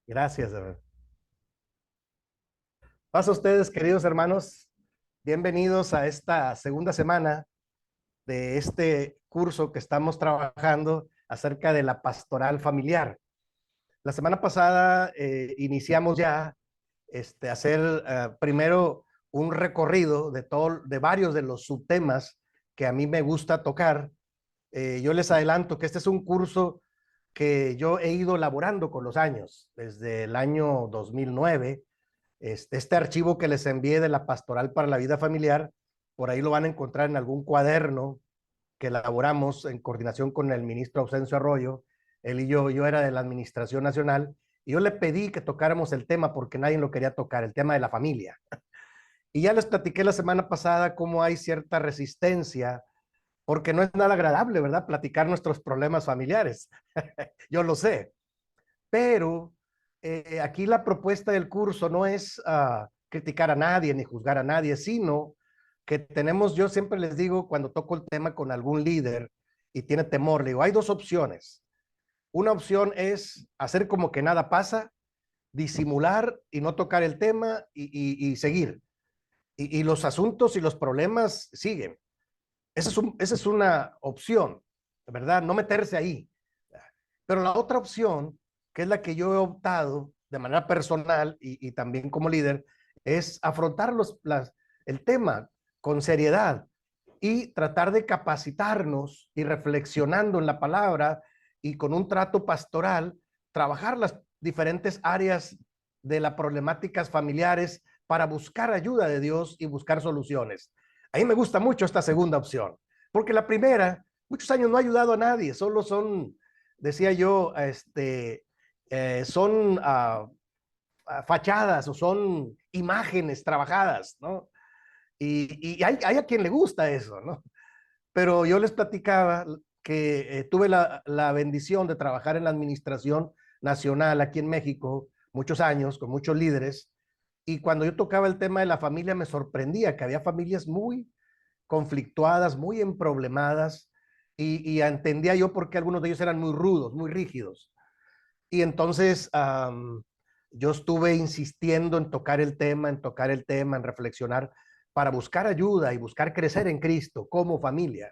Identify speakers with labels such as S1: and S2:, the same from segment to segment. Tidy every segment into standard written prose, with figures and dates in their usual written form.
S1: Gracias. Paso a ustedes, queridos hermanos. Bienvenidos a esta segunda semana de este curso que estamos trabajando acerca de la pastoral familiar. La semana pasada iniciamos ya hacer primero un recorrido de varios de los subtemas que a mí me gusta tocar. Yo les adelanto que este es un curso que yo he ido elaborando con los años, desde el año 2009. Este archivo que les envié de la Pastoral para la Vida Familiar, por ahí lo van a encontrar en algún cuaderno que elaboramos en coordinación con el ministro Ausencio Arroyo. Él y yo era de la Administración Nacional, y yo le pedí que tocáramos el tema porque nadie lo quería tocar, el tema de la familia. Y ya les platiqué la semana pasada cómo hay cierta resistencia, porque no es nada agradable, ¿verdad? Platicar nuestros problemas familiares. Yo lo sé, pero aquí la propuesta del curso no es criticar a nadie ni juzgar a nadie, sino que tenemos, yo siempre les digo cuando toco el tema con algún líder y tiene temor, le digo, hay dos opciones. Una opción es hacer como que nada pasa, disimular y no tocar el tema y seguir. Y los asuntos y los problemas siguen. Esa es una opción, ¿verdad? No meterse ahí. Pero la otra opción, que es la que yo he optado de manera personal y también como líder, es afrontar el tema con seriedad y tratar de capacitarnos y reflexionando en la palabra y con un trato pastoral, trabajar las diferentes áreas de las problemáticas familiares para buscar ayuda de Dios y buscar soluciones. A mí me gusta mucho esta segunda opción, porque la primera, muchos años no ha ayudado a nadie, solo son, decía yo, son fachadas o son imágenes trabajadas, ¿no? Y hay a quien le gusta eso, ¿no? Pero yo les platicaba que tuve la bendición de trabajar en la administración nacional aquí en México muchos años, con muchos líderes, y cuando yo tocaba el tema de la familia me sorprendía que había familias muy conflictuadas, muy emproblemadas, y entendía yo por qué algunos de ellos eran muy rudos, muy rígidos. Y entonces yo estuve insistiendo en tocar el tema, en tocar el tema, en reflexionar para buscar ayuda y buscar crecer en Cristo como familia.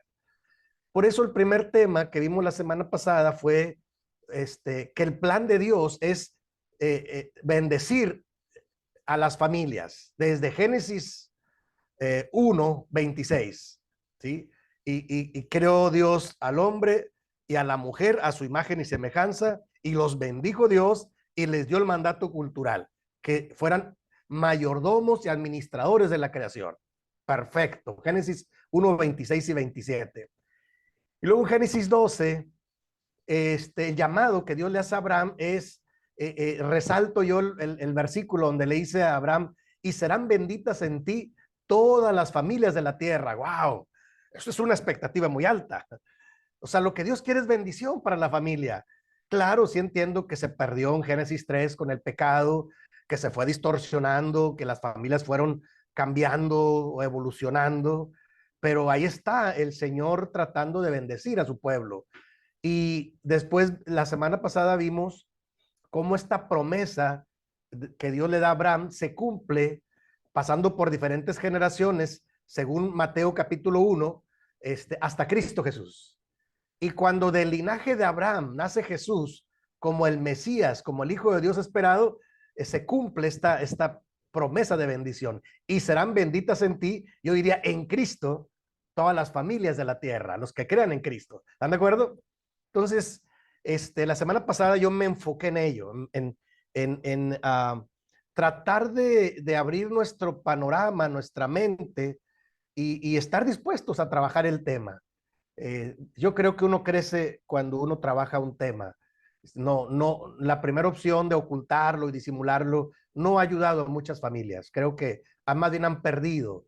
S1: Por eso el primer tema que vimos la semana pasada fue que el plan de Dios es bendecir a las familias desde Génesis 1:26, ¿sí? Y creó Dios al hombre y a la mujer a su imagen y semejanza, y los bendijo Dios y les dio el mandato cultural, que fueran mayordomos y administradores de la creación. Perfecto. Génesis 1:26 y 27. Y luego en Génesis 12, el llamado que Dios le hace a Abraham es, resalto yo el versículo donde le dice a Abraham, y serán benditas en ti todas las familias de la tierra. ¡Wow! Eso es una expectativa muy alta. O sea, lo que Dios quiere es bendición para la familia. Claro, sí entiendo que se perdió en Génesis 3 con el pecado, que se fue distorsionando, que las familias fueron cambiando o evolucionando, pero ahí está el Señor tratando de bendecir a su pueblo. Y después, la semana pasada vimos cómo esta promesa que Dios le da a Abraham se cumple pasando por diferentes generaciones, según Mateo capítulo 1, hasta Cristo Jesús. Y cuando del linaje de Abraham nace Jesús como el Mesías, como el Hijo de Dios esperado, se cumple esta promesa de bendición. Y serán benditas en ti, yo diría, en Cristo, todas las familias de la tierra, los que crean en Cristo. ¿Están de acuerdo? Entonces, la semana pasada yo me enfoqué en ello, en tratar de abrir nuestro panorama, nuestra mente y estar dispuestos a trabajar el tema. Yo creo que uno crece cuando uno trabaja un tema. No, la primera opción de ocultarlo y disimularlo no ha ayudado a muchas familias. Creo que a más bien han perdido.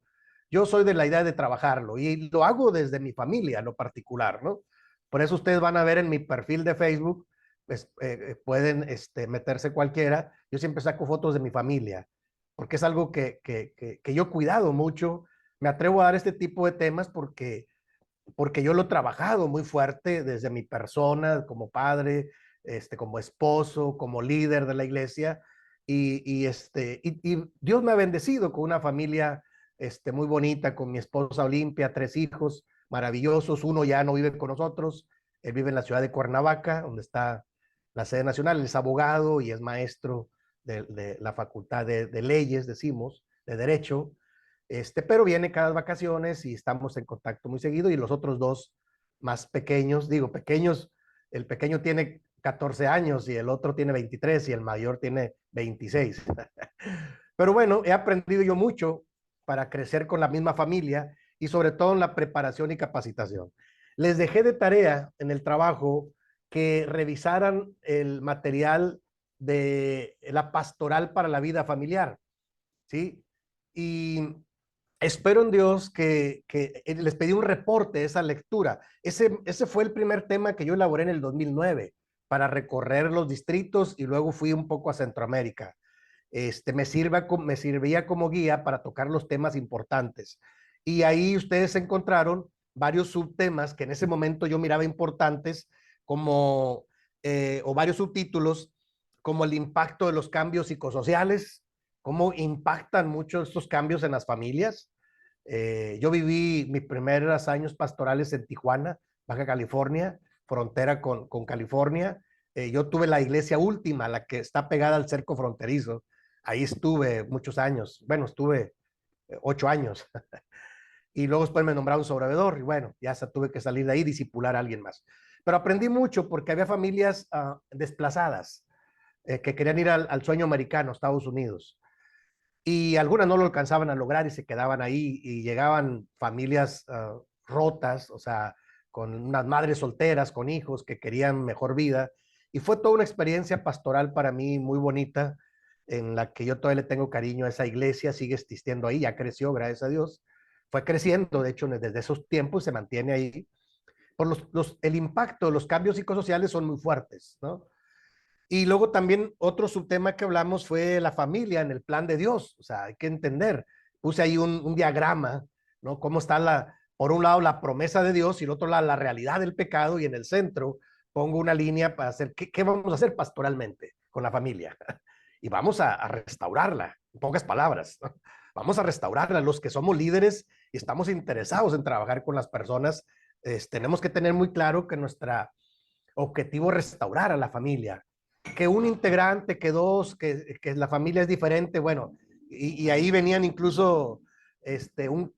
S1: Yo soy de la idea de trabajarlo y lo hago desde mi familia, lo particular, ¿no? Por eso ustedes van a ver en mi perfil de Facebook, pues, pueden meterse cualquiera. Yo siempre saco fotos de mi familia, porque es algo que yo he cuidado mucho. Me atrevo a dar este tipo de temas porque yo lo he trabajado muy fuerte desde mi persona, como padre, como esposo, como líder de la iglesia, y Dios me ha bendecido con una familia muy bonita, con mi esposa Olimpia, 3 hijos maravillosos. Uno ya no vive con nosotros, él vive en la ciudad de Cuernavaca, donde está la sede nacional. Él es abogado y es maestro de la Facultad de Leyes, decimos, de Derecho, pero viene cada vacaciones y estamos en contacto muy seguido. Y los otros dos más pequeños, digo pequeños, el pequeño tiene 14 años y el otro tiene 23 y el mayor tiene 26. Pero bueno, he aprendido yo mucho para crecer con la misma familia y sobre todo en la preparación y capacitación. Les dejé de tarea en el trabajo que revisaran el material de la pastoral para la vida familiar, ¿sí? Y espero en Dios que les pedí un reporte de esa lectura. Ese fue el primer tema que yo elaboré en el 2009 para recorrer los distritos y luego fui un poco a Centroamérica. Me servía como guía para tocar los temas importantes. Y ahí ustedes encontraron varios subtemas que en ese momento yo miraba importantes, como, o varios subtítulos, como el impacto de los cambios psicosociales, cómo impactan mucho estos cambios en las familias. Yo viví mis primeros años pastorales en Tijuana, Baja California, frontera con California. Yo tuve la iglesia última, la que está pegada al cerco fronterizo. Ahí estuve muchos años. Bueno, estuve 8 años. Y luego después me nombraron sobrevedor y bueno, ya tuve que salir de ahí y discipular a alguien más. Pero aprendí mucho porque había familias desplazadas que querían ir al sueño americano, Estados Unidos. Y algunas no lo alcanzaban a lograr y se quedaban ahí y llegaban familias rotas, o sea, con unas madres solteras, con hijos que querían mejor vida. Y fue toda una experiencia pastoral para mí muy bonita, en la que yo todavía le tengo cariño a esa iglesia, sigue existiendo ahí, ya creció, gracias a Dios. Fue creciendo, de hecho, desde esos tiempos se mantiene ahí. Por el impacto, los cambios psicosociales son muy fuertes, ¿no? Y luego también otro subtema que hablamos fue la familia en el plan de Dios. O sea, hay que entender, puse ahí un diagrama, ¿no? Cómo está por un lado la promesa de Dios y el otro lado la realidad del pecado, y en el centro pongo una línea para hacer, ¿qué vamos a hacer pastoralmente con la familia? Y vamos a restaurarla, en pocas palabras, ¿no? Vamos a restaurarla. Los que somos líderes y estamos interesados en trabajar con las personas, tenemos que tener muy claro que nuestro objetivo es restaurar a la familia, que un integrante, que dos, que la familia es diferente, bueno, y ahí venían incluso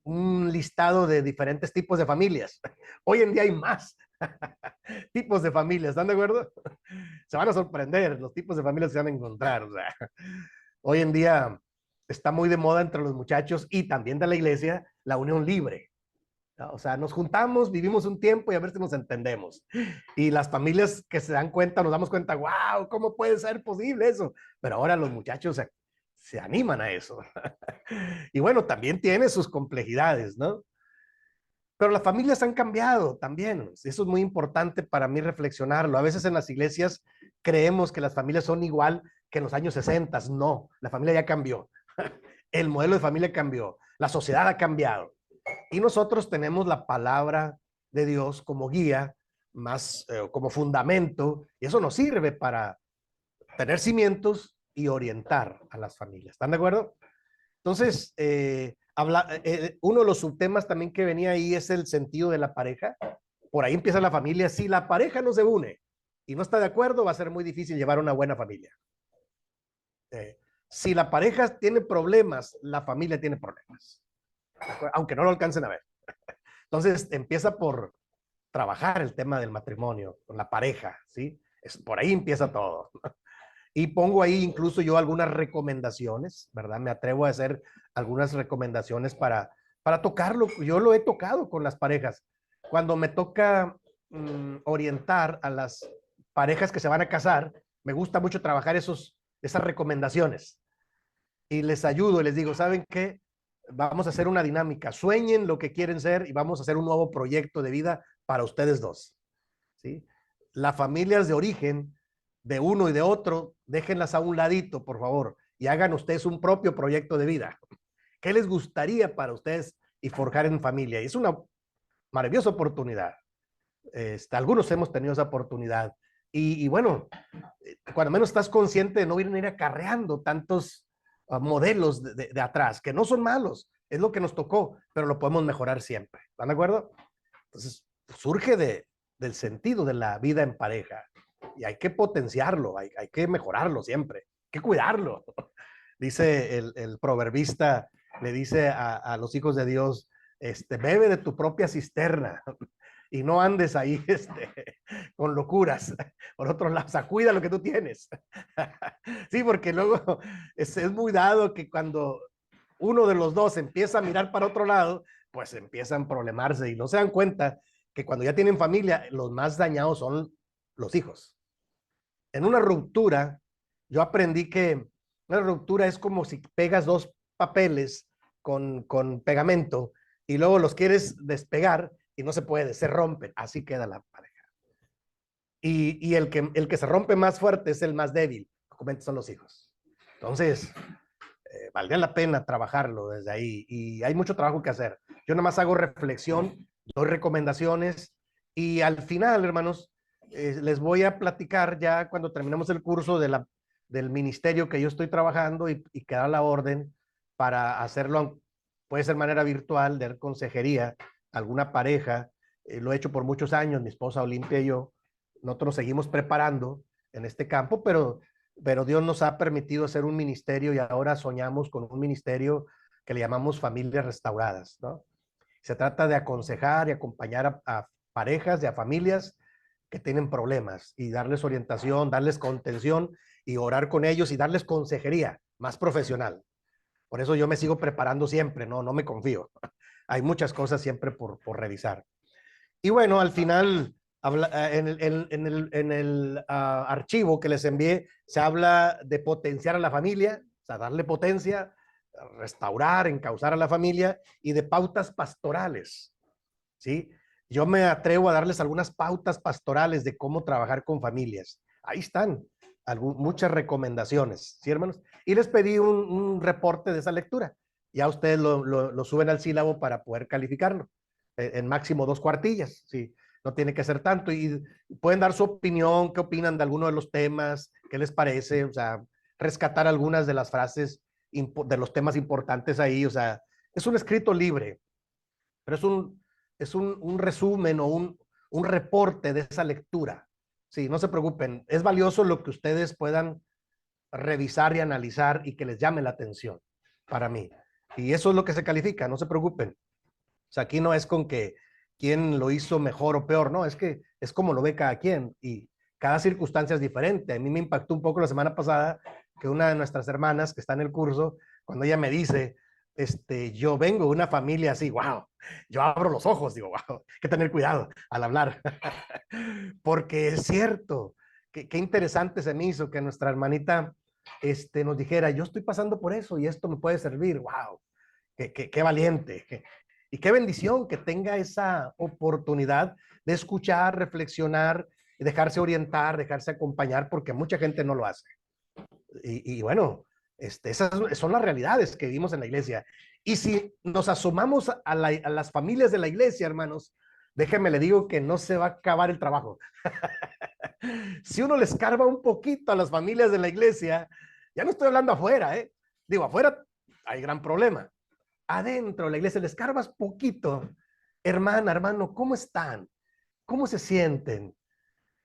S1: un listado de diferentes tipos de familias. Hoy en día hay más tipos de familias, ¿están de acuerdo? Se van a sorprender los tipos de familias que se van a encontrar. O sea, hoy en día está muy de moda entre los muchachos y también de la iglesia la unión libre. O sea, nos juntamos, vivimos un tiempo y a ver si nos entendemos. Y las familias que se dan cuenta, nos damos cuenta, wow, ¿cómo puede ser posible eso? Pero ahora los muchachos se animan a eso. Y bueno, también tiene sus complejidades, ¿no? Pero las familias han cambiado también. Eso es muy importante para mí reflexionarlo. A veces en las iglesias creemos que las familias son igual que en los años 60. No, la familia ya cambió. El modelo de familia cambió. La sociedad ha cambiado. Y nosotros tenemos la palabra de Dios como guía, más como fundamento, y eso nos sirve para tener cimientos y orientar a las familias. ¿Están de acuerdo? Entonces, uno de los subtemas también que venía ahí es el sentido de la pareja. Por ahí empieza la familia. Si la pareja no se une y no está de acuerdo, va a ser muy difícil llevar una buena familia. Si la pareja tiene problemas, la familia tiene problemas, aunque no lo alcancen a ver. Entonces empieza por trabajar el tema del matrimonio, con la pareja, ¿sí? Por ahí empieza todo. Y pongo ahí incluso yo algunas recomendaciones, ¿verdad? Me atrevo a hacer algunas recomendaciones para tocarlo. Yo lo he tocado con las parejas. Cuando me toca orientar a las parejas que se van a casar, me gusta mucho trabajar esas recomendaciones. Y les ayudo y les digo, ¿saben qué? Vamos a hacer una dinámica. Sueñen lo que quieren ser y vamos a hacer un nuevo proyecto de vida para ustedes dos, ¿sí? Las familias de origen de uno y de otro, déjenlas a un ladito, por favor, y hagan ustedes un propio proyecto de vida. ¿Qué les gustaría para ustedes y forjar en familia? Y es una maravillosa oportunidad. Algunos hemos tenido esa oportunidad Y bueno, cuando menos estás consciente de no ir acarreando tantos modelos de atrás, que no son malos, es lo que nos tocó, pero lo podemos mejorar siempre. ¿Están de acuerdo? Entonces, surge del sentido de la vida en pareja y hay que potenciarlo, hay que mejorarlo siempre, hay que cuidarlo. Dice el proverbista, le dice a los hijos de Dios, bebe de tu propia cisterna y no andes ahí con locuras. Por otro lado, o sea, cuida lo que tú tienes. Sí, porque luego es muy dado que cuando uno de los dos empieza a mirar para otro lado, pues empiezan a problemarse y no se dan cuenta que cuando ya tienen familia, los más dañados son los hijos. En una ruptura, yo aprendí que una ruptura es como si pegas dos papeles con pegamento y luego los quieres despegar y no se puede, se rompen. Así queda la pareja. Y el que se rompe más fuerte es el más débil, comúnmente son los hijos. Entonces, valdría la pena trabajarlo desde ahí y hay mucho trabajo que hacer. Yo nada más hago reflexión, doy recomendaciones y al final, hermanos, les voy a platicar ya cuando terminemos el curso del ministerio que yo estoy trabajando y queda la orden para hacerlo, puede ser de manera virtual, de consejería, alguna pareja. Lo he hecho por muchos años, mi esposa Olimpia y yo. Nosotros nos seguimos preparando en este campo, pero Dios nos ha permitido hacer un ministerio y ahora soñamos con un ministerio que le llamamos Familias Restauradas, ¿no? Se trata de aconsejar y acompañar a parejas y a familias que tienen problemas y darles orientación, darles contención y orar con ellos y darles consejería más profesional. Por eso yo me sigo preparando siempre, no me confío. Hay muchas cosas siempre por revisar. Y bueno, al final, en el archivo que les envié, se habla de potenciar a la familia, o sea, darle potencia, restaurar, encauzar a la familia y de pautas pastorales, ¿sí? Yo me atrevo a darles algunas pautas pastorales de cómo trabajar con familias. Ahí están, muchas recomendaciones, ¿sí, hermanos? Y les pedí un reporte de esa lectura. Ya ustedes lo suben al sílabo para poder calificarlo en máximo 2 cuartillas, sí, no tiene que ser tanto y pueden dar su opinión, qué opinan de alguno de los temas, qué les parece, o sea, rescatar algunas de las frases de los temas importantes ahí, o sea, es un escrito libre, pero es un resumen o un reporte de esa lectura. Sí, no se preocupen, es valioso lo que ustedes puedan revisar y analizar y que les llame la atención para mí. Y eso es lo que se califica, no se preocupen. O sea, aquí no es con que quién lo hizo mejor o peor, no, es que es como lo ve cada quien y cada circunstancia es diferente. A mí me impactó un poco la semana pasada que una de nuestras hermanas que está en el curso, cuando ella me dice, yo vengo de una familia así, wow, yo abro los ojos, digo, wow, hay que tener cuidado al hablar, porque es cierto, qué interesante se me hizo que nuestra hermanita nos dijera, yo estoy pasando por eso y esto me puede servir, wow, qué valiente, y qué bendición que tenga esa oportunidad de escuchar, reflexionar, dejarse orientar, dejarse acompañar, porque mucha gente no lo hace. Y bueno, esas son las realidades que vivimos en la iglesia. Y si nos asomamos a las familias de la iglesia, hermanos, déjenme le digo que no se va a acabar el trabajo. Si uno le escarba un poquito a las familias de la iglesia, ya no estoy hablando afuera, ¿eh? Digo, afuera hay gran problema. Adentro de la iglesia le escarbas poquito. Hermana, hermano, ¿cómo están? ¿Cómo se sienten?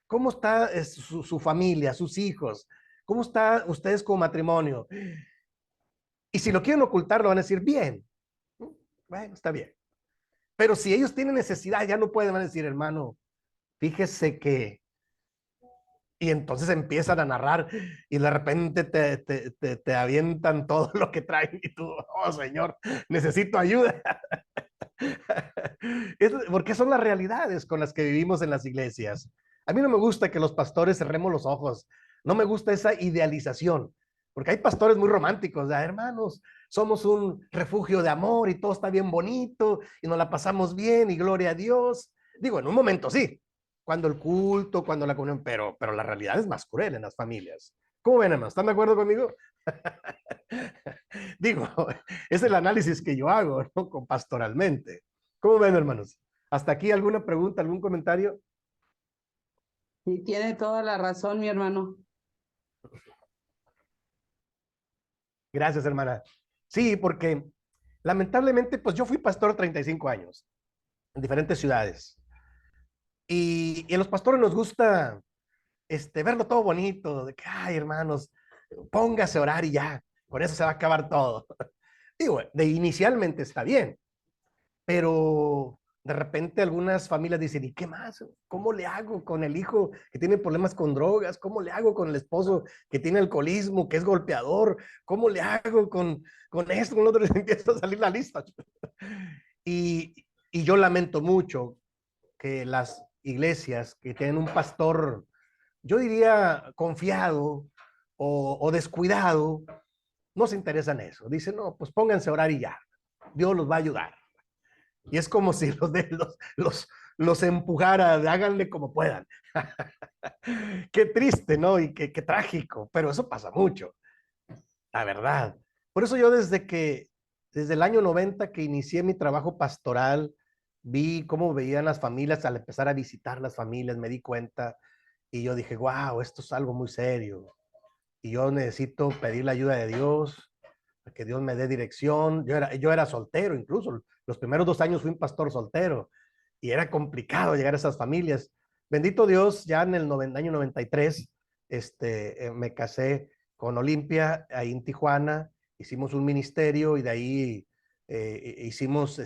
S1: ¿Cómo está su familia, sus hijos? ¿Cómo están ustedes como matrimonio? Y si lo quieren ocultar, lo van a decir bien. Bueno, está bien. Pero si ellos tienen necesidad, ya no pueden, van a decir, hermano, fíjese que... Y entonces empiezan a narrar y de repente te avientan todo lo que traen y tú, oh Señor, necesito ayuda. Porque son las realidades con las que vivimos en las iglesias. A mí no me gusta que los pastores cerremos los ojos. No me gusta esa idealización. Porque hay pastores muy románticos, ¿verdad? Hermanos, somos un refugio de amor y todo está bien bonito y nos la pasamos bien y gloria a Dios. Digo, en un momento sí, cuando el culto, cuando la comunión, pero la realidad es más cruel en las familias. ¿Cómo ven, hermanos? ¿Están de acuerdo conmigo? Digo, es el análisis que yo hago, ¿no? Con pastoralmente. ¿Cómo ven, hermanos? ¿Hasta aquí alguna pregunta, algún comentario?
S2: Y tiene toda la razón, mi hermano.
S1: Gracias, hermana. Sí, porque lamentablemente, pues yo fui pastor 35 años en diferentes ciudades. Y a los pastores nos gusta verlo todo bonito, de que, ay, hermanos, póngase a orar y ya, con eso se va a acabar todo. Digo, de inicialmente está bien, pero de repente algunas familias dicen, ¿y qué más? ¿Cómo le hago con el hijo que tiene problemas con drogas? ¿Cómo le hago con el esposo que tiene alcoholismo, que es golpeador? ¿Cómo le hago con esto, con lo otro? Empieza a salir la lista. Y yo lamento mucho que las iglesias que tienen un pastor, yo diría confiado o descuidado, no se interesan en eso. Dicen, no, pues pónganse a orar y ya. Dios los va a ayudar. Y es como si los empujara, háganle como puedan. Qué triste, ¿no? Y qué trágico, pero eso pasa mucho, la verdad. Por eso yo desde el año 90 que inicié mi trabajo pastoral, vi cómo veían las familias al empezar a visitar las familias, me di cuenta y yo dije, wow, esto es algo muy serio. Y yo necesito pedir la ayuda de Dios, que Dios me dé dirección. Yo era soltero incluso. Los primeros 2 años fui un pastor soltero y era complicado llegar a esas familias. Bendito Dios, ya en el año 93, me casé con Olimpia ahí en Tijuana, hicimos un ministerio y de ahí hicimos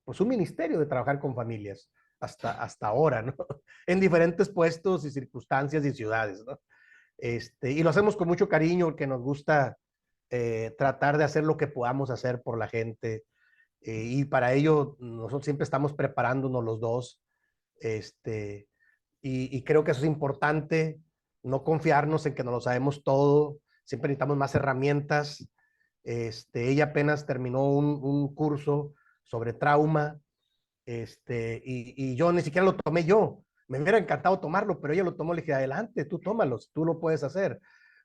S1: pues un ministerio de trabajar con familias hasta ahora, ¿no? En diferentes puestos y circunstancias y ciudades, ¿no? Y lo hacemos con mucho cariño, porque nos gusta tratar de hacer lo que podamos hacer por la gente. Y para ello, nosotros siempre estamos preparándonos los dos. Este, y creo que eso es importante, no confiarnos en que no lo sabemos todo. Siempre necesitamos más herramientas. Ella apenas terminó un curso sobre trauma, y yo ni siquiera lo tomé yo. Me hubiera encantado tomarlo, pero ella lo tomó. Le dije, adelante, tú tómalos, tú lo puedes hacer.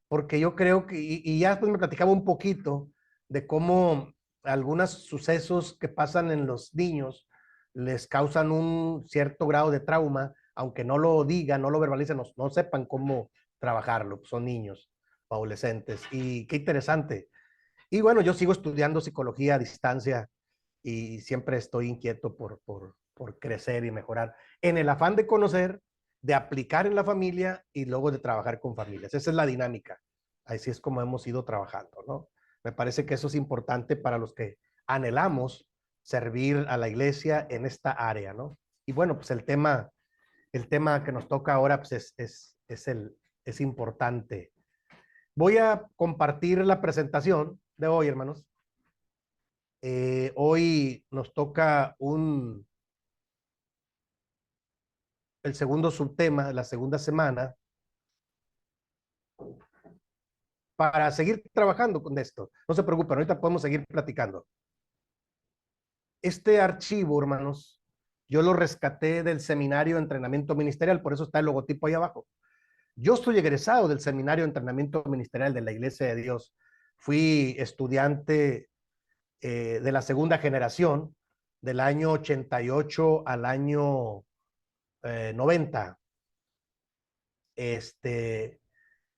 S1: Porque yo creo que, y ya después me platicaba un poquito de cómo algunos sucesos que pasan en los niños les causan un cierto grado de trauma, aunque no lo digan, no lo verbalicen, no sepan cómo trabajarlo. Son niños, adolescentes. Y qué interesante. Y bueno, yo sigo estudiando psicología a distancia y siempre estoy inquieto por crecer y mejorar en el afán de conocer, de aplicar en la familia y luego de trabajar con familias. Esa es la dinámica. Así es como hemos ido trabajando, ¿no? Me parece que eso es importante para los que anhelamos servir a la iglesia en esta área, ¿no? Y bueno, pues el tema que nos toca ahora pues es importante. Voy a compartir la presentación de hoy, hermanos. Hoy nos toca el segundo subtema de la segunda semana para seguir trabajando con esto. No se preocupen, ahorita podemos seguir platicando. Este archivo, hermanos, yo lo rescaté del seminario de entrenamiento ministerial, por eso está el logotipo ahí abajo. Yo soy egresado del seminario de entrenamiento ministerial de la Iglesia de Dios. Fui estudiante de la segunda generación, del año 88 al año 90.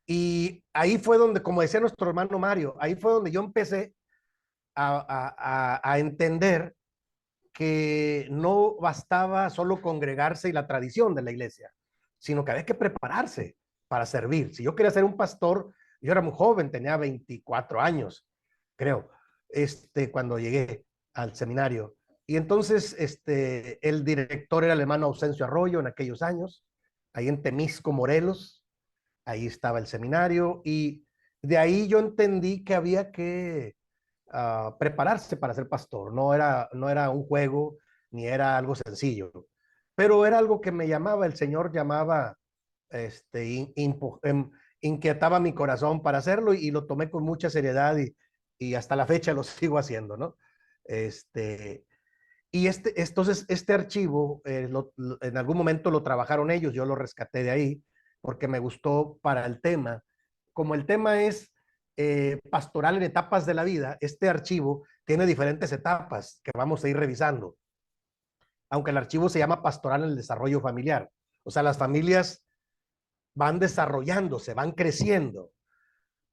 S1: Y ahí fue donde, como decía nuestro hermano Mario, ahí fue donde yo empecé a entender que no bastaba solo congregarse y la tradición de la iglesia, sino que había que prepararse para servir. Si yo quería ser un pastor, yo era muy joven, tenía 24 años, creo, cuando llegué al seminario. Y entonces el director era el hermano Ausencio Arroyo en aquellos años, ahí en Temisco, Morelos. Ahí estaba el seminario y de ahí yo entendí que había que prepararse para ser pastor. No era un juego ni era algo sencillo, pero era algo que me llamaba, el Señor llamaba, inquietaba mi corazón para hacerlo y lo tomé con mucha seriedad y hasta la fecha lo sigo haciendo, ¿no? Este, entonces, este archivo, en algún momento lo trabajaron ellos, yo lo rescaté de ahí, porque me gustó para el tema. Como el tema es pastoral en etapas de la vida, este archivo tiene diferentes etapas que vamos a ir revisando, aunque el archivo se llama pastoral en el desarrollo familiar. O sea, las familias van desarrollándose, van creciendo.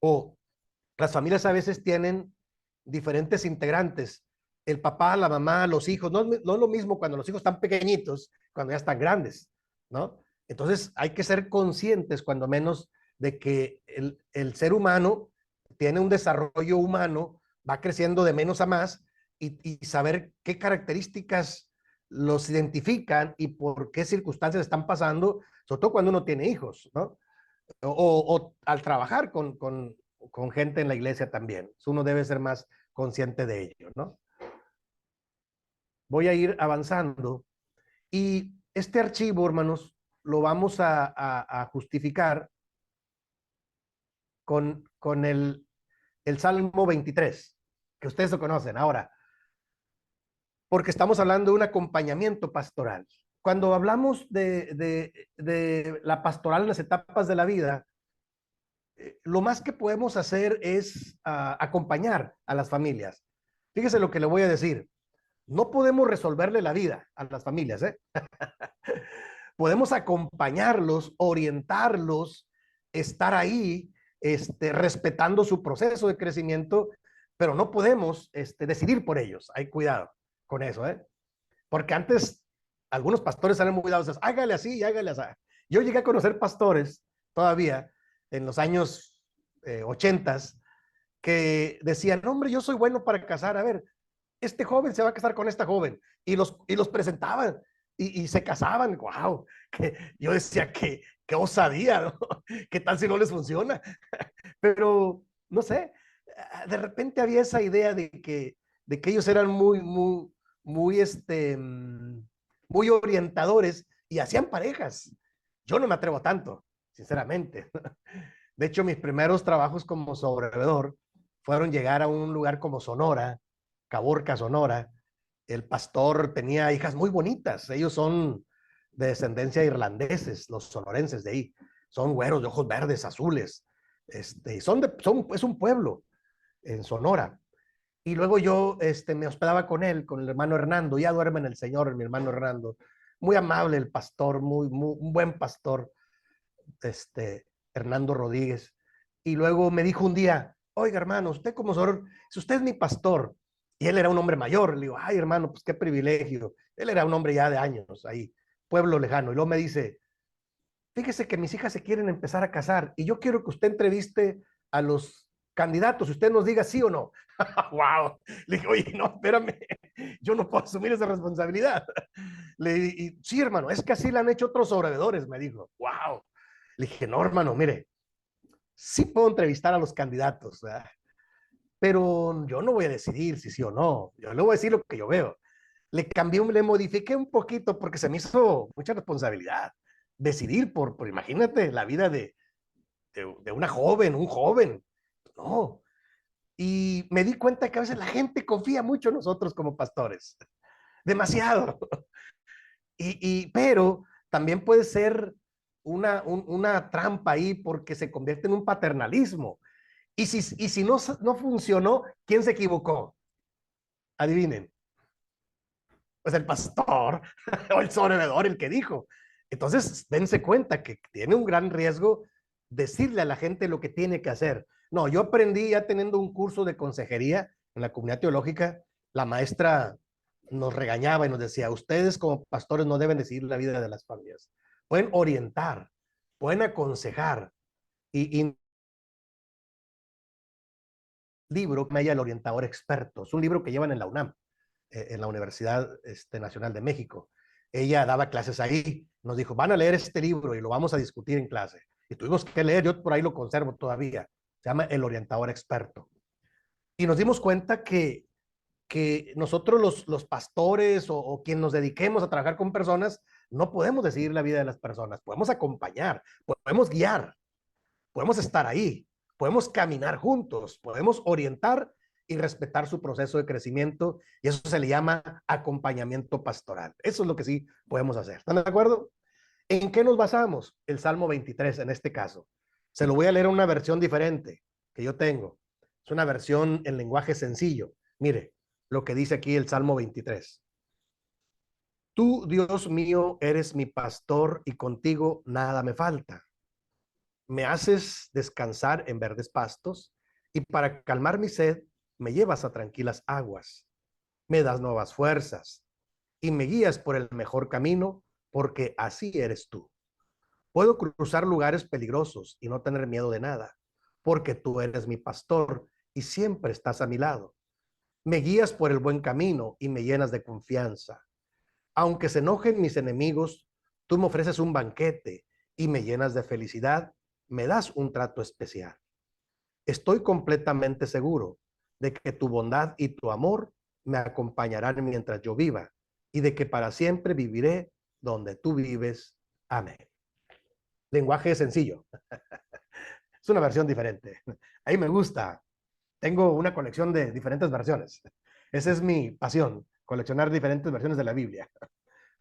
S1: O las familias a veces tienen diferentes integrantes, el papá, la mamá, los hijos, no es lo mismo cuando los hijos están pequeñitos, cuando ya están grandes, ¿no? Entonces hay que ser conscientes, cuando menos, de que el ser humano tiene un desarrollo humano, va creciendo de menos a más, y saber qué características los identifican y por qué circunstancias están pasando, sobre todo cuando uno tiene hijos, ¿no? O al trabajar con gente en la iglesia también. Uno debe ser más consciente de ello, ¿no? Voy a ir avanzando y este archivo, hermanos, lo vamos a justificar con el Salmo 23, que ustedes lo conocen ahora, porque estamos hablando de un acompañamiento pastoral. Cuando hablamos de la pastoral en las etapas de la vida, lo más que podemos hacer es acompañar a las familias. Fíjese lo que le voy a decir. No podemos resolverle la vida a las familias, ¿eh? Podemos acompañarlos, orientarlos, estar ahí, respetando su proceso de crecimiento, pero no podemos decidir por ellos. Hay cuidado con eso, ¿eh? Porque antes algunos pastores eran muy dados, hágale así y hágale así. Yo llegué a conocer pastores todavía en los años 80 que decían, hombre, yo soy bueno para casar, a ver, este joven se va a casar con esta joven, y los presentaban, y se casaban. Wow, que yo decía que osadía, ¿no? ¿Qué tal si no les funciona? Pero no sé, de repente había esa idea de que ellos eran muy, muy orientadores y hacían parejas. Yo no me atrevo a tanto, sinceramente. De hecho, mis primeros trabajos como sobrevedor fueron llegar a un lugar como Sonora, Caborca, Sonora. El pastor tenía hijas muy bonitas. Ellos son de descendencia irlandeses, los sonorenses de ahí. Son güeros de ojos verdes, azules. Es un pueblo en Sonora. Y luego yo me hospedaba con él, con el hermano Hernando. Ya duerme en el Señor, mi hermano Hernando. Muy amable el pastor, un buen pastor, Hernando Rodríguez. Y luego me dijo un día, oiga hermano, usted como sonor, si usted es mi pastor, y él era un hombre mayor, le digo, ay hermano, pues qué privilegio. Él era un hombre ya de años ahí, pueblo lejano. Y luego me dice, fíjese que mis hijas se quieren empezar a casar y yo quiero que usted entreviste a los candidatos y usted nos diga sí o no. Wow. Le dije, oye, no, espérame, yo no puedo asumir esa responsabilidad. Sí, hermano, es que así la han hecho otros sobrevedores, me dijo. Wow. Le dije, no, hermano, mire, sí puedo entrevistar a los candidatos, ¿verdad? Pero yo no voy a decidir si sí o no. Yo le voy a decir lo que yo veo. Le modifiqué un poquito porque se me hizo mucha responsabilidad decidir imagínate, la vida de una joven, un joven. No. Y me di cuenta que a veces la gente confía mucho en nosotros como pastores. Demasiado. Pero también puede ser una trampa ahí porque se convierte en un paternalismo. Y si no funcionó, ¿quién se equivocó? Adivinen. Pues el pastor o el sobrevedor, el que dijo. Entonces, dense cuenta que tiene un gran riesgo decirle a la gente lo que tiene que hacer. No, yo aprendí ya teniendo un curso de consejería en la comunidad teológica, la maestra nos regañaba y nos decía, ustedes como pastores no deben decidir la vida de las familias. Pueden orientar, pueden aconsejar. Y libro que me haya el orientador experto, es un libro que llevan en la UNAM, en la Universidad Nacional de México. Ella daba clases ahí, nos dijo, van a leer este libro y lo vamos a discutir en clase. Y tuvimos que leer, yo por ahí lo conservo todavía, se llama El Orientador Experto. Y nos dimos cuenta que nosotros los pastores o quien nos dediquemos a trabajar con personas, no podemos decidir la vida de las personas, podemos acompañar, podemos guiar, podemos estar ahí, podemos caminar juntos, podemos orientar y respetar su proceso de crecimiento, y eso se le llama acompañamiento pastoral. Eso es lo que sí podemos hacer. ¿Están de acuerdo? ¿En qué nos basamos? El Salmo 23 en este caso. Se lo voy a leer en una versión diferente que yo tengo. Es una versión en lenguaje sencillo. Mire lo que dice aquí el Salmo 23. Tú, Dios mío, eres mi pastor y contigo nada me falta. Me haces descansar en verdes pastos y para calmar mi sed me llevas a tranquilas aguas. Me das nuevas fuerzas y me guías por el mejor camino porque así eres tú. Puedo cruzar lugares peligrosos y no tener miedo de nada porque tú eres mi pastor y siempre estás a mi lado. Me guías por el buen camino y me llenas de confianza. Aunque se enojen mis enemigos, tú me ofreces un banquete y me llenas de felicidad, me das un trato especial. Estoy completamente seguro de que tu bondad y tu amor me acompañarán mientras yo viva y de que para siempre viviré donde tú vives. Amén. Lenguaje sencillo. Es una versión diferente. Ahí me gusta. Tengo una colección de diferentes versiones. Esa es mi pasión, coleccionar diferentes versiones de la Biblia,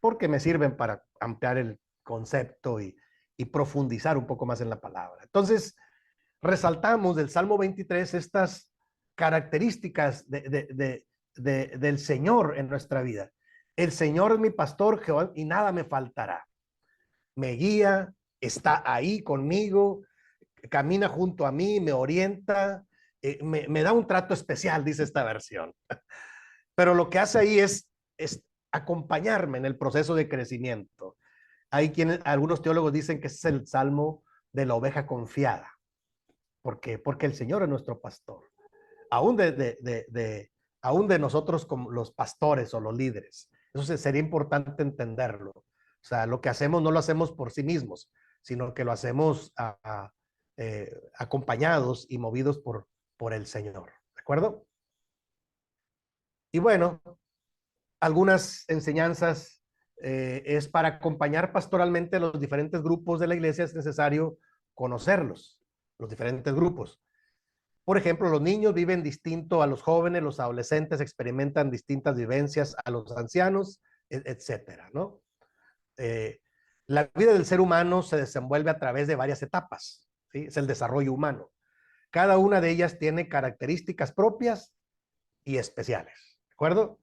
S1: porque me sirven para ampliar el concepto y profundizar un poco más en la palabra. Entonces, resaltamos del Salmo 23 estas características del Señor en nuestra vida. El Señor es mi pastor, Jehová, y nada me faltará. Me guía, está ahí conmigo, camina junto a mí, me orienta, me da un trato especial, dice esta versión. Pero lo que hace ahí es acompañarme en el proceso de crecimiento. Hay quienes, algunos teólogos dicen que ese es el salmo de la oveja confiada. ¿Por qué? Porque el Señor es nuestro pastor. Aún aún de nosotros como los pastores o los líderes. Eso sería importante entenderlo. O sea, lo que hacemos no lo hacemos por sí mismos, sino que lo hacemos acompañados y movidos por el Señor. ¿De acuerdo? Y bueno, algunas enseñanzas es para acompañar pastoralmente a los diferentes grupos de la iglesia es necesario conocerlos, los diferentes grupos. Por ejemplo, los niños viven distinto a los jóvenes, los adolescentes experimentan distintas vivencias a los ancianos, etcétera, ¿no? Eh, la vida del ser humano se desenvuelve a través de varias etapas, ¿sí? Es el desarrollo humano. Cada una de ellas tiene características propias y especiales, ¿de acuerdo?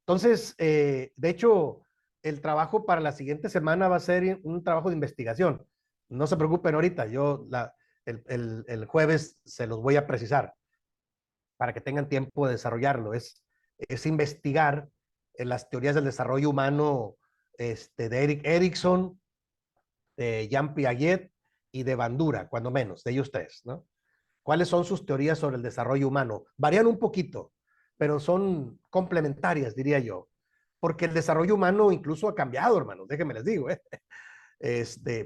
S1: Entonces, de hecho, el trabajo para la siguiente semana va a ser un trabajo de investigación. No se preocupen ahorita, el jueves se los voy a precisar para que tengan tiempo de desarrollarlo. Es investigar las teorías del desarrollo humano de Erik Erikson, de Jean Piaget y de Bandura, cuando menos, de ellos tres, ¿no? ¿Cuáles son sus teorías sobre el desarrollo humano? Varían un poquito, pero son complementarias, diría yo, porque el desarrollo humano incluso ha cambiado, hermanos, déjenme les digo.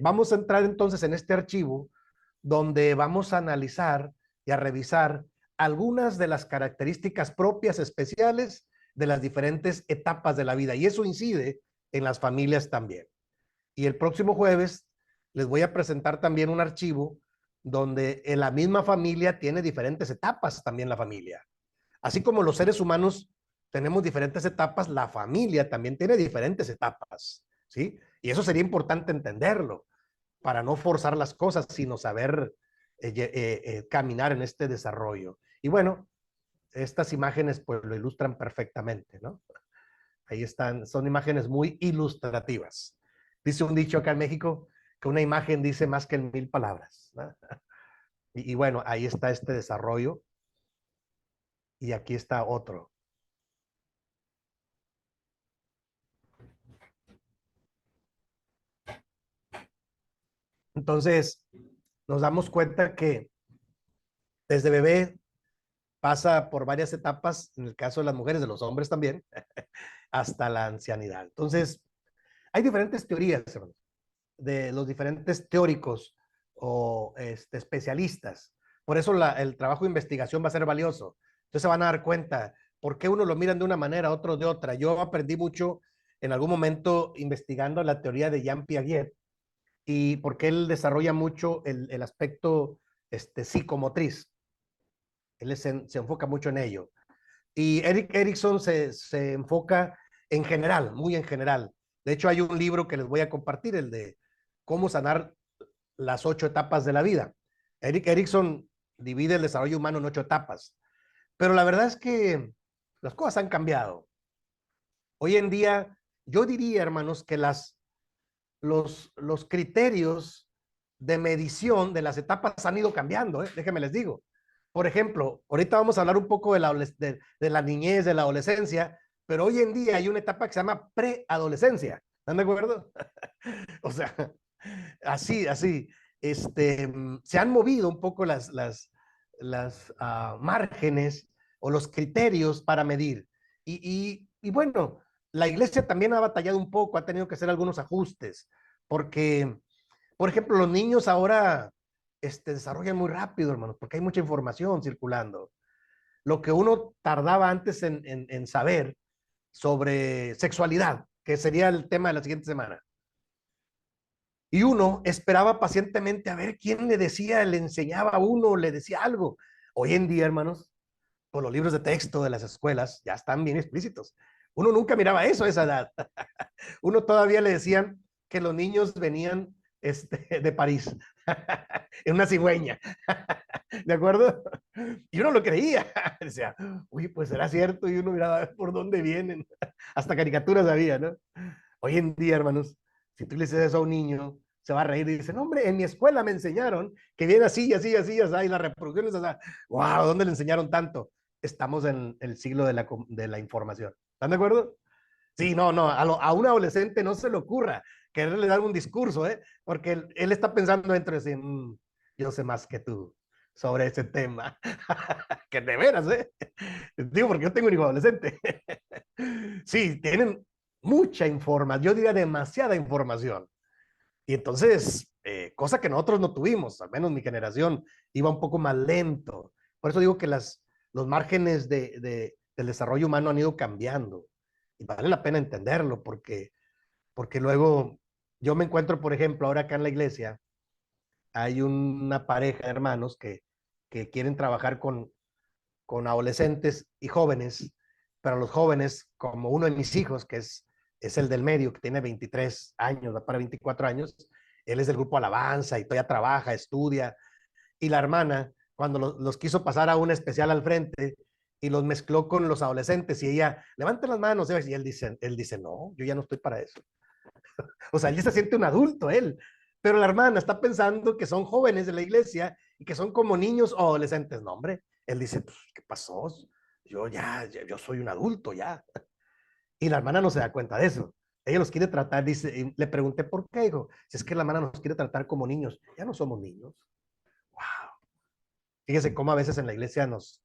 S1: Vamos a entrar entonces en este archivo donde vamos a analizar y a revisar algunas de las características propias especiales de las diferentes etapas de la vida, y eso incide en las familias también. Y el próximo jueves les voy a presentar también un archivo donde en la misma familia tiene diferentes etapas también la familia. Así como los seres humanos tenemos diferentes etapas, la familia también tiene diferentes etapas, ¿sí? Y eso sería importante entenderlo para no forzar las cosas, sino saber caminar en este desarrollo. Y bueno, estas imágenes pues lo ilustran perfectamente, ¿no? Ahí están, son imágenes muy ilustrativas. Dice un dicho acá en México que una imagen dice más que 1000 palabras, ¿no? Y bueno, ahí está este desarrollo y aquí está otro. Entonces, nos damos cuenta que desde bebé pasa por varias etapas, en el caso de las mujeres, de los hombres también, hasta la ancianidad. Entonces, hay diferentes teorías, hermanos, de los diferentes teóricos o especialistas. Por eso el trabajo de investigación va a ser valioso. Entonces se van a dar cuenta por qué uno lo miran de una manera, otro de otra. Yo aprendí mucho en algún momento investigando la teoría de Jean Piaget y porque él desarrolla mucho el aspecto psicomotriz. Él se enfoca mucho en ello. Y Erik Erikson se enfoca en general, muy en general. De hecho, hay un libro que les voy a compartir, el de cómo sanar las 8 etapas de la vida. Erik Erikson divide el desarrollo humano en 8 etapas. Pero la verdad es que las cosas han cambiado. Hoy en día, yo diría, hermanos, que los criterios de medición de las etapas han ido cambiando, déjenme les digo. Por ejemplo, ahorita vamos a hablar un poco de la niñez, de la adolescencia, pero hoy en día hay una etapa que se llama preadolescencia. ¿Están de acuerdo? O sea, así, se han movido un poco las márgenes o los criterios para medir. Y bueno, la iglesia también ha batallado un poco, ha tenido que hacer algunos ajustes, porque, por ejemplo, los niños ahora desarrollan muy rápido, hermanos, porque hay mucha información circulando. Lo que uno tardaba antes en saber sobre sexualidad, que sería el tema de la siguiente semana. Y uno esperaba pacientemente a ver quién le decía, le enseñaba a uno, le decía algo. Hoy en día, hermanos, por los libros de texto de las escuelas ya están bien explícitos. Uno nunca miraba eso a esa edad. Uno todavía le decían que los niños venían de París, en una cigüeña, ¿de acuerdo? Y uno lo creía, decía, uy, pues será cierto, y uno miraba por dónde vienen, hasta caricaturas había, ¿no? Hoy en día, hermanos, si tú le dices eso a un niño, se va a reír y dice, no, hombre, en mi escuela me enseñaron que viene así, así, así, así, y las reproducciones, así, wow, ¿dónde le enseñaron tanto? Estamos en el siglo de la información. ¿Están de acuerdo? Sí, no, a un adolescente no se le ocurra quererle dar un discurso, porque él está pensando dentro de sí, yo sé más que tú sobre ese tema. Que de veras, digo, porque yo tengo un hijo adolescente. Sí, tienen mucha información, yo diría demasiada información. Y entonces, cosa que nosotros no tuvimos, al menos mi generación iba un poco más lento. Por eso digo que los márgenes del desarrollo humano han ido cambiando. Y vale la pena entenderlo, porque luego yo me encuentro, por ejemplo, ahora acá en la iglesia, hay una pareja de hermanos que quieren trabajar con adolescentes y jóvenes, pero los jóvenes, como uno de mis hijos, que es el del medio, que tiene 23 años, va para 24 años, él es del grupo Alabanza y todavía trabaja, estudia, y la hermana, cuando los quiso pasar a un especial al frente y los mezcló con los adolescentes y ella, levanta las manos, y él dice, no, yo ya no estoy para eso. O sea, él ya se siente un adulto, él. Pero la hermana está pensando que son jóvenes de la iglesia y que son como niños o adolescentes. No, hombre. Él dice, pues, ¿qué pasó? Yo soy un adulto ya. Y la hermana no se da cuenta de eso. Ella los quiere tratar, dice, y le pregunté por qué, dijo, si es que la hermana nos quiere tratar como niños. Ya no somos niños. Wow. Fíjese cómo a veces en la iglesia nos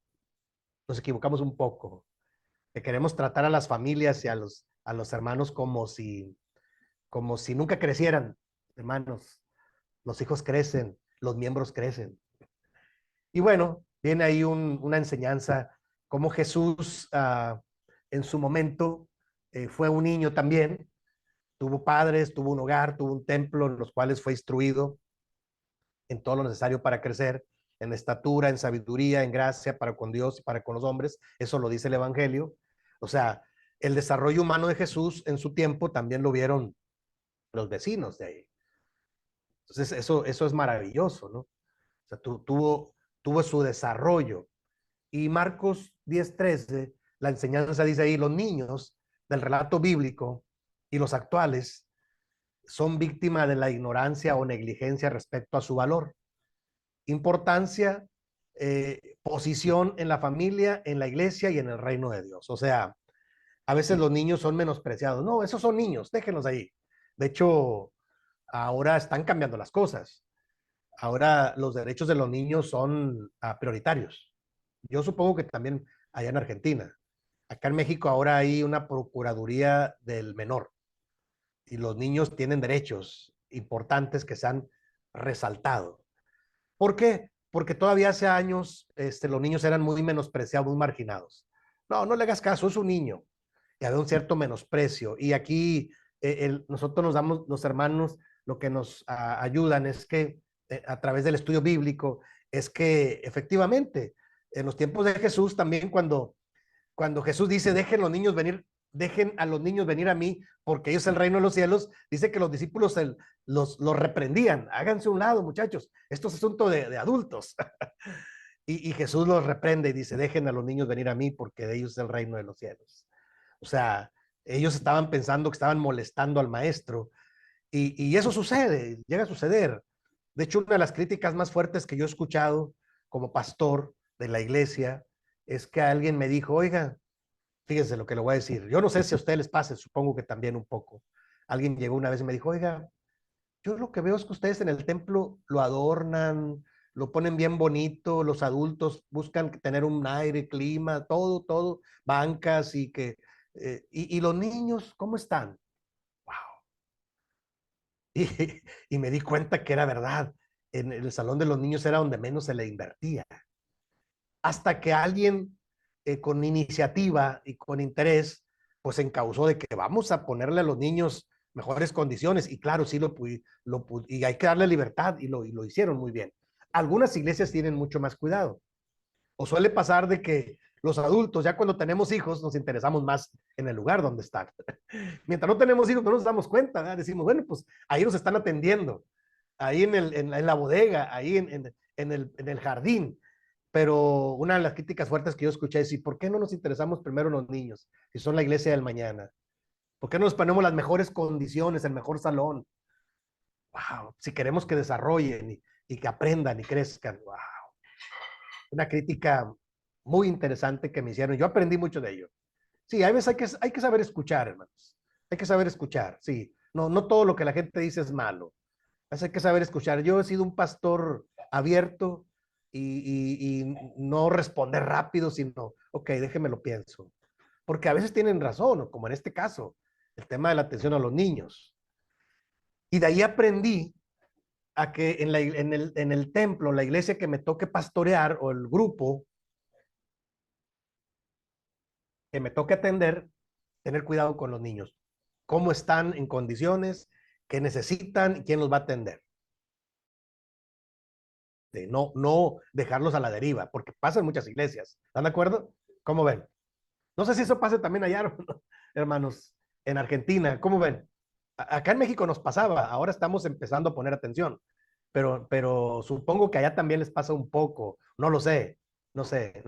S1: equivocamos un poco. Que queremos tratar a las familias y a los hermanos como si nunca crecieran, hermanos. Los hijos crecen, los miembros crecen. Y bueno, viene ahí una enseñanza, como Jesús en su momento fue un niño también, tuvo padres, tuvo un hogar, tuvo un templo en los cuales fue instruido en todo lo necesario para crecer, en estatura, en sabiduría, en gracia para con Dios y para con los hombres. Eso lo dice el Evangelio. O sea, el desarrollo humano de Jesús en su tiempo también lo vieron los vecinos de ahí. Entonces, eso es maravilloso, ¿no? O sea, tuvo su desarrollo. Y Marcos 10:13, la enseñanza dice ahí, los niños del relato bíblico y los actuales son víctimas de la ignorancia o negligencia respecto a su valor, importancia, posición en la familia, en la iglesia y en el reino de Dios. O sea, a veces los niños son menospreciados. No, esos son niños, déjenlos ahí. De hecho, ahora están cambiando las cosas. Ahora los derechos de los niños son prioritarios. Yo supongo que también allá en Argentina. Acá en México ahora hay una Procuraduría del Menor y los niños tienen derechos importantes que se han resaltado. ¿Por qué? Porque todavía hace años los niños eran muy menospreciados, muy marginados. No, no le hagas caso, es un niño. Y había un cierto menosprecio. Y aquí nosotros nos damos, los hermanos, lo que nos ayudan es que a través del estudio bíblico, es que efectivamente, en los tiempos de Jesús también cuando Jesús dice, dejen a los niños venir a mí, porque ellos es el reino de los cielos, dice que los discípulos los reprendían, háganse un lado, muchachos, esto es asunto de adultos. y Jesús los reprende y dice, dejen a los niños venir a mí, porque de ellos es el reino de los cielos. O sea, ellos estaban pensando que estaban molestando al maestro, y eso sucede, llega a suceder. De hecho, una de las críticas más fuertes que yo he escuchado como pastor de la iglesia es que alguien me dijo, oiga, fíjense lo que le voy a decir. Yo no sé si a ustedes les pase, supongo que también un poco. Alguien llegó una vez y me dijo, oiga, yo lo que veo es que ustedes en el templo lo adornan, lo ponen bien bonito, los adultos buscan tener un aire, clima, todo, bancas y que, y los niños, ¿cómo están? Wow. Y, y me di cuenta que era verdad. En el salón de los niños era donde menos se le invertía. Hasta que alguien con iniciativa y con interés, pues se encauzó de que vamos a ponerle a los niños mejores condiciones. Y claro, sí y hay que darle libertad y lo hicieron muy bien. Algunas iglesias tienen mucho más cuidado. O suele pasar de que los adultos, ya cuando tenemos hijos, nos interesamos más en el lugar donde están. Mientras no tenemos hijos, no nos damos cuenta, ¿verdad? Decimos, bueno, pues ahí nos están atendiendo, ahí en la bodega, ahí en el jardín. Pero una de las críticas fuertes que yo escuché es, ¿y por qué no nos interesamos primero en los niños? Si son la iglesia del mañana. ¿Por qué no nos ponemos las mejores condiciones, el mejor salón? Wow, si queremos que desarrollen y que aprendan y crezcan. Wow, una crítica muy interesante que me hicieron. Yo aprendí mucho de ello. Sí, a veces hay que saber escuchar, hermanos. Hay que saber escuchar, sí. No, no todo lo que la gente dice es malo. Hay que saber escuchar. Yo he sido un pastor abierto y no responder rápido, sino, ok, déjeme lo pienso. Porque a veces tienen razón, como en este caso, el tema de la atención a los niños. Y de ahí aprendí a que en el templo, la iglesia que me toque pastorear o el grupo que me toque atender, tener cuidado con los niños. Cómo están en condiciones, qué necesitan y quién los va a atender. No dejarlos a la deriva, porque pasa en muchas iglesias. ¿Están de acuerdo? ¿Cómo ven? No sé si eso pasa también allá, hermanos, en Argentina. ¿Cómo ven? Acá en México nos pasaba, ahora estamos empezando a poner atención, pero supongo que allá también les pasa un poco. No lo sé, no sé.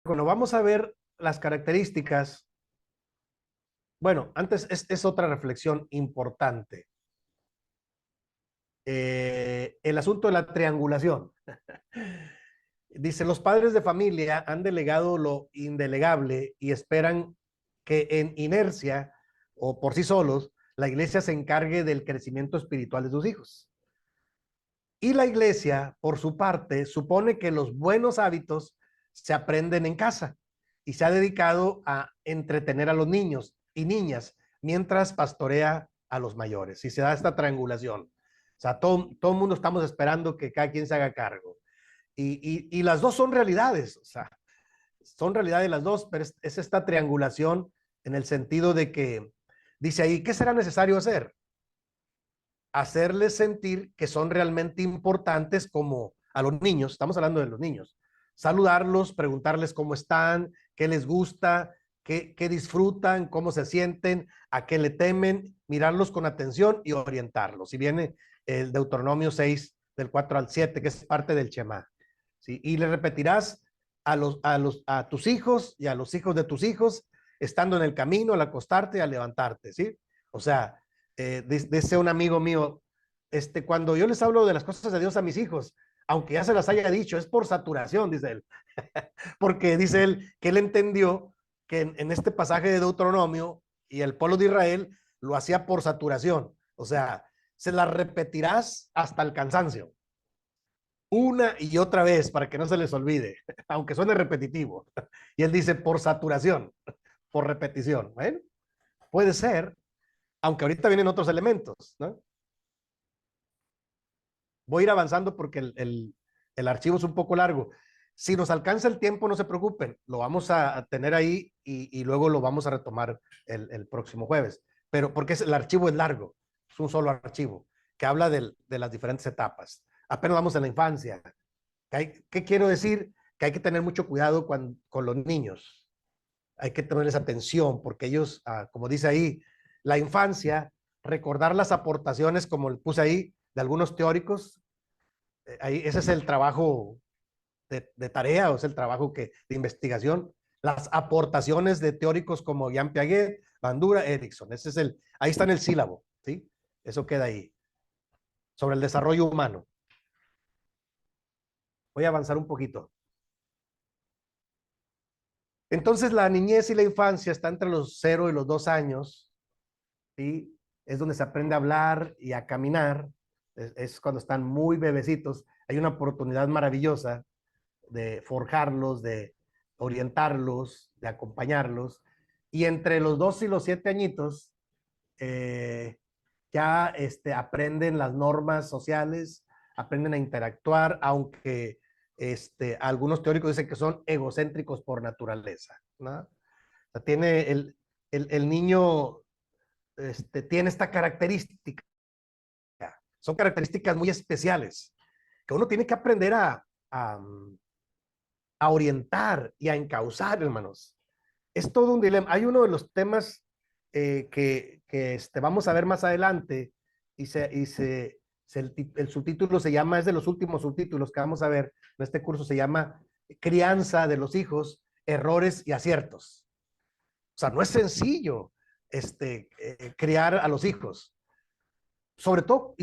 S1: Cuando vamos a ver las características, bueno, antes es otra reflexión importante. El asunto de la triangulación. Dice, los padres de familia han delegado lo indelegable y esperan que en inercia o por sí solos la iglesia se encargue del crecimiento espiritual de sus hijos. Y la iglesia, por su parte, supone que los buenos hábitos se aprenden en casa y se ha dedicado a entretener a los niños y niñas mientras pastorea a los mayores. Y se da esta triangulación. O sea, todo el mundo estamos esperando que cada quien se haga cargo. Y las dos son realidades, o sea, son realidades las dos, pero es esta triangulación en el sentido de que dice ahí, ¿qué será necesario hacer? Hacerles sentir que son realmente importantes como a los niños, estamos hablando de los niños, saludarlos, preguntarles cómo están, qué les gusta, qué disfrutan, cómo se sienten, a qué le temen, mirarlos con atención y orientarlos. Y viene el Deuteronomio 6, del 4 al 7, que es parte del Shema. ¿Sí? Y le repetirás a tus hijos y a los hijos de tus hijos, estando en el camino, al acostarte y al levantarte. ¿Sí? O sea, dice un amigo mío, cuando yo les hablo de las cosas de Dios a mis hijos, aunque ya se las haya dicho, es por saturación, dice él. Porque dice él que él entendió que en este pasaje de Deuteronomio y el pueblo de Israel lo hacía por saturación. O sea, se las repetirás hasta el cansancio. Una y otra vez para que no se les olvide, aunque suene repetitivo. Y él dice por saturación, por repetición. Bueno, puede ser, aunque ahorita vienen otros elementos, ¿no? Voy a ir avanzando porque el archivo es un poco largo. Si nos alcanza el tiempo, no se preocupen, lo vamos a tener ahí y luego lo vamos a retomar el próximo jueves. Pero porque el archivo es largo, es un solo archivo que habla de las diferentes etapas. Apenas vamos en la infancia. ¿Qué quiero decir? que hay que tener mucho cuidado con los niños. Hay que tenerles atención porque ellos, como dice ahí, la infancia, recordar las aportaciones, como puse ahí, de algunos teóricos, ahí, ese es el trabajo de tarea, o es el trabajo de investigación, las aportaciones de teóricos como Jean Piaget, Bandura, Erickson, ese es ahí está en el sílabo, ¿sí? Eso queda ahí, sobre el desarrollo humano. Voy a avanzar un poquito. Entonces, la niñez y la infancia está entre los 0 y los 2 años, ¿sí? Es donde se aprende a hablar y a caminar, es cuando están muy bebecitos. Hay una oportunidad maravillosa de forjarlos, de orientarlos, de acompañarlos. Y entre los 2 y los 7 añitos, ya aprenden las normas sociales, aprenden a interactuar, aunque algunos teóricos dicen que son egocéntricos por naturaleza, ¿no? O sea, tiene el niño tiene esta característica. Son características muy especiales que uno tiene que aprender a orientar y a encauzar, hermanos. Es todo un dilema. Hay uno de los temas que vamos a ver más adelante el subtítulo se llama, es de los últimos subtítulos que vamos a ver en este curso, se llama Crianza de los hijos, errores y aciertos. O sea, no es sencillo criar a los hijos. Sobre todo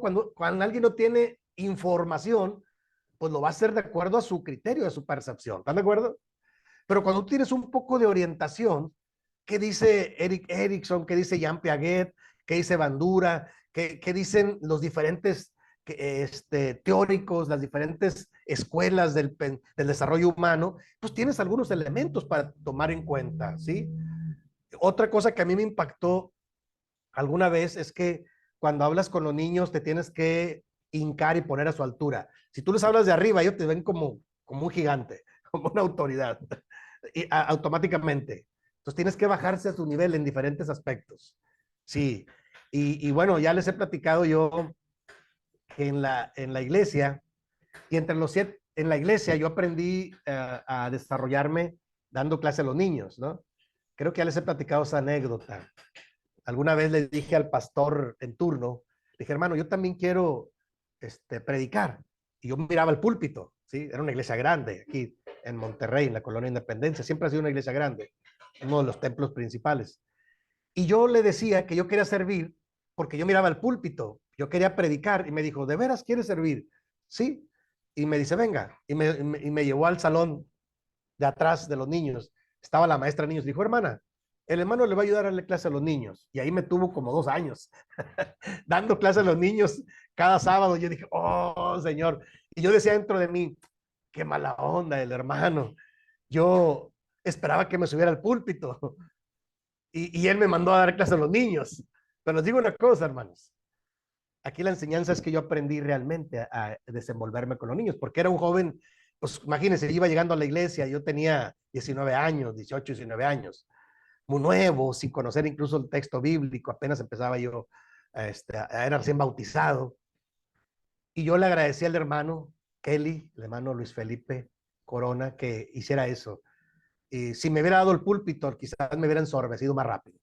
S1: cuando alguien no tiene información, pues lo va a hacer de acuerdo a su criterio, a su percepción. ¿Están de acuerdo? Pero cuando tú tienes un poco de orientación, ¿qué dice Erickson? ¿Qué dice Jean Piaget? ¿Qué dice Bandura? ¿Qué dicen los diferentes teóricos, las diferentes escuelas del desarrollo humano? Pues tienes algunos elementos para tomar en cuenta, ¿sí? Otra cosa que a mí me impactó alguna vez es que cuando hablas con los niños te tienes que hincar y poner a su altura. Si tú les hablas de arriba, ellos te ven como un gigante, como una autoridad, automáticamente. Entonces tienes que bajarse a su nivel en diferentes aspectos. Sí, y bueno, ya les he platicado yo que en la iglesia, y entre los 7, en la iglesia yo aprendí a desarrollarme dando clase a los niños, ¿no? Creo que ya les he platicado esa anécdota. Alguna vez le dije al pastor en turno, le dije, hermano, yo también quiero predicar. Y yo miraba el púlpito, ¿sí? Era una iglesia grande aquí en Monterrey, en la Colonia Independencia. Siempre ha sido una iglesia grande, uno de los templos principales. Y yo le decía que yo quería servir porque yo miraba el púlpito, yo quería predicar. Y me dijo, ¿de veras quieres servir? Sí. Y me dice, venga. Y me llevó al salón de atrás de los niños. Estaba la maestra de niños. Dijo, hermana, el hermano le va a ayudar a darle clase a los niños. Y ahí me tuvo como 2 años dando clase a los niños cada sábado. Yo dije, oh, Señor. Y yo decía dentro de mí, qué mala onda el hermano. Yo esperaba que me subiera al púlpito y él me mandó a dar clase a los niños. Pero les digo una cosa, hermanos. Aquí la enseñanza es que yo aprendí realmente a desenvolverme con los niños, porque era un joven, pues imagínense, iba llegando a la iglesia, yo tenía 19 años, 18, 19 años, muy nuevo, sin conocer incluso el texto bíblico, apenas empezaba yo, era recién bautizado, y yo le agradecí al hermano Kelly, el hermano Luis Felipe Corona, que hiciera eso. Y si me hubiera dado el púlpito, quizás me hubiera ensorbecido más rápido.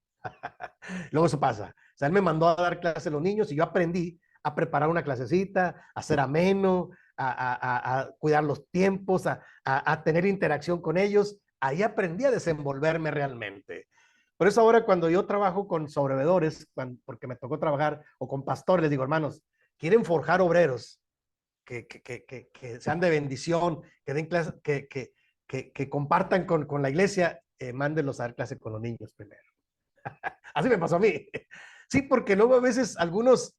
S1: Luego eso pasa. O sea, él me mandó a dar clases a los niños y yo aprendí a preparar una clasecita, a ser ameno, a cuidar los tiempos, a tener interacción con ellos. Ahí aprendí a desenvolverme realmente. Por eso ahora cuando yo trabajo con sobrevedores, porque me tocó trabajar, o con pastores, les digo, hermanos, quieren forjar obreros que sean de bendición, que den clase, que compartan con la iglesia, mándenlos a dar clase con los niños primero. Así me pasó a mí. Sí, porque luego a veces algunos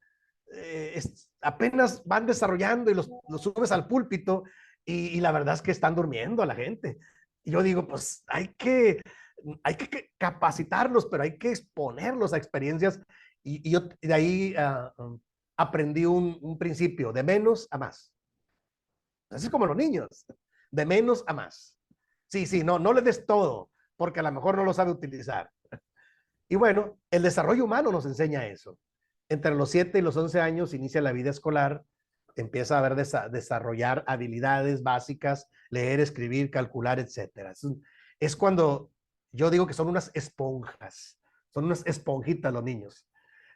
S1: apenas van desarrollando y los subes al púlpito y la verdad es que están durmiendo a la gente. Y yo digo, pues hay que capacitarlos, pero hay que exponerlos a experiencias. Y yo de ahí aprendí un principio, de menos a más. Así es como los niños, de menos a más. Sí, sí, no le des todo, porque a lo mejor no lo sabe utilizar. Y bueno, el desarrollo humano nos enseña eso. Entre los 7 y los 11 años inicia la vida escolar, empieza a ver desarrollar habilidades básicas, leer, escribir, calcular, etcétera. Es cuando yo digo que son unas esponjas, son unas esponjitas los niños.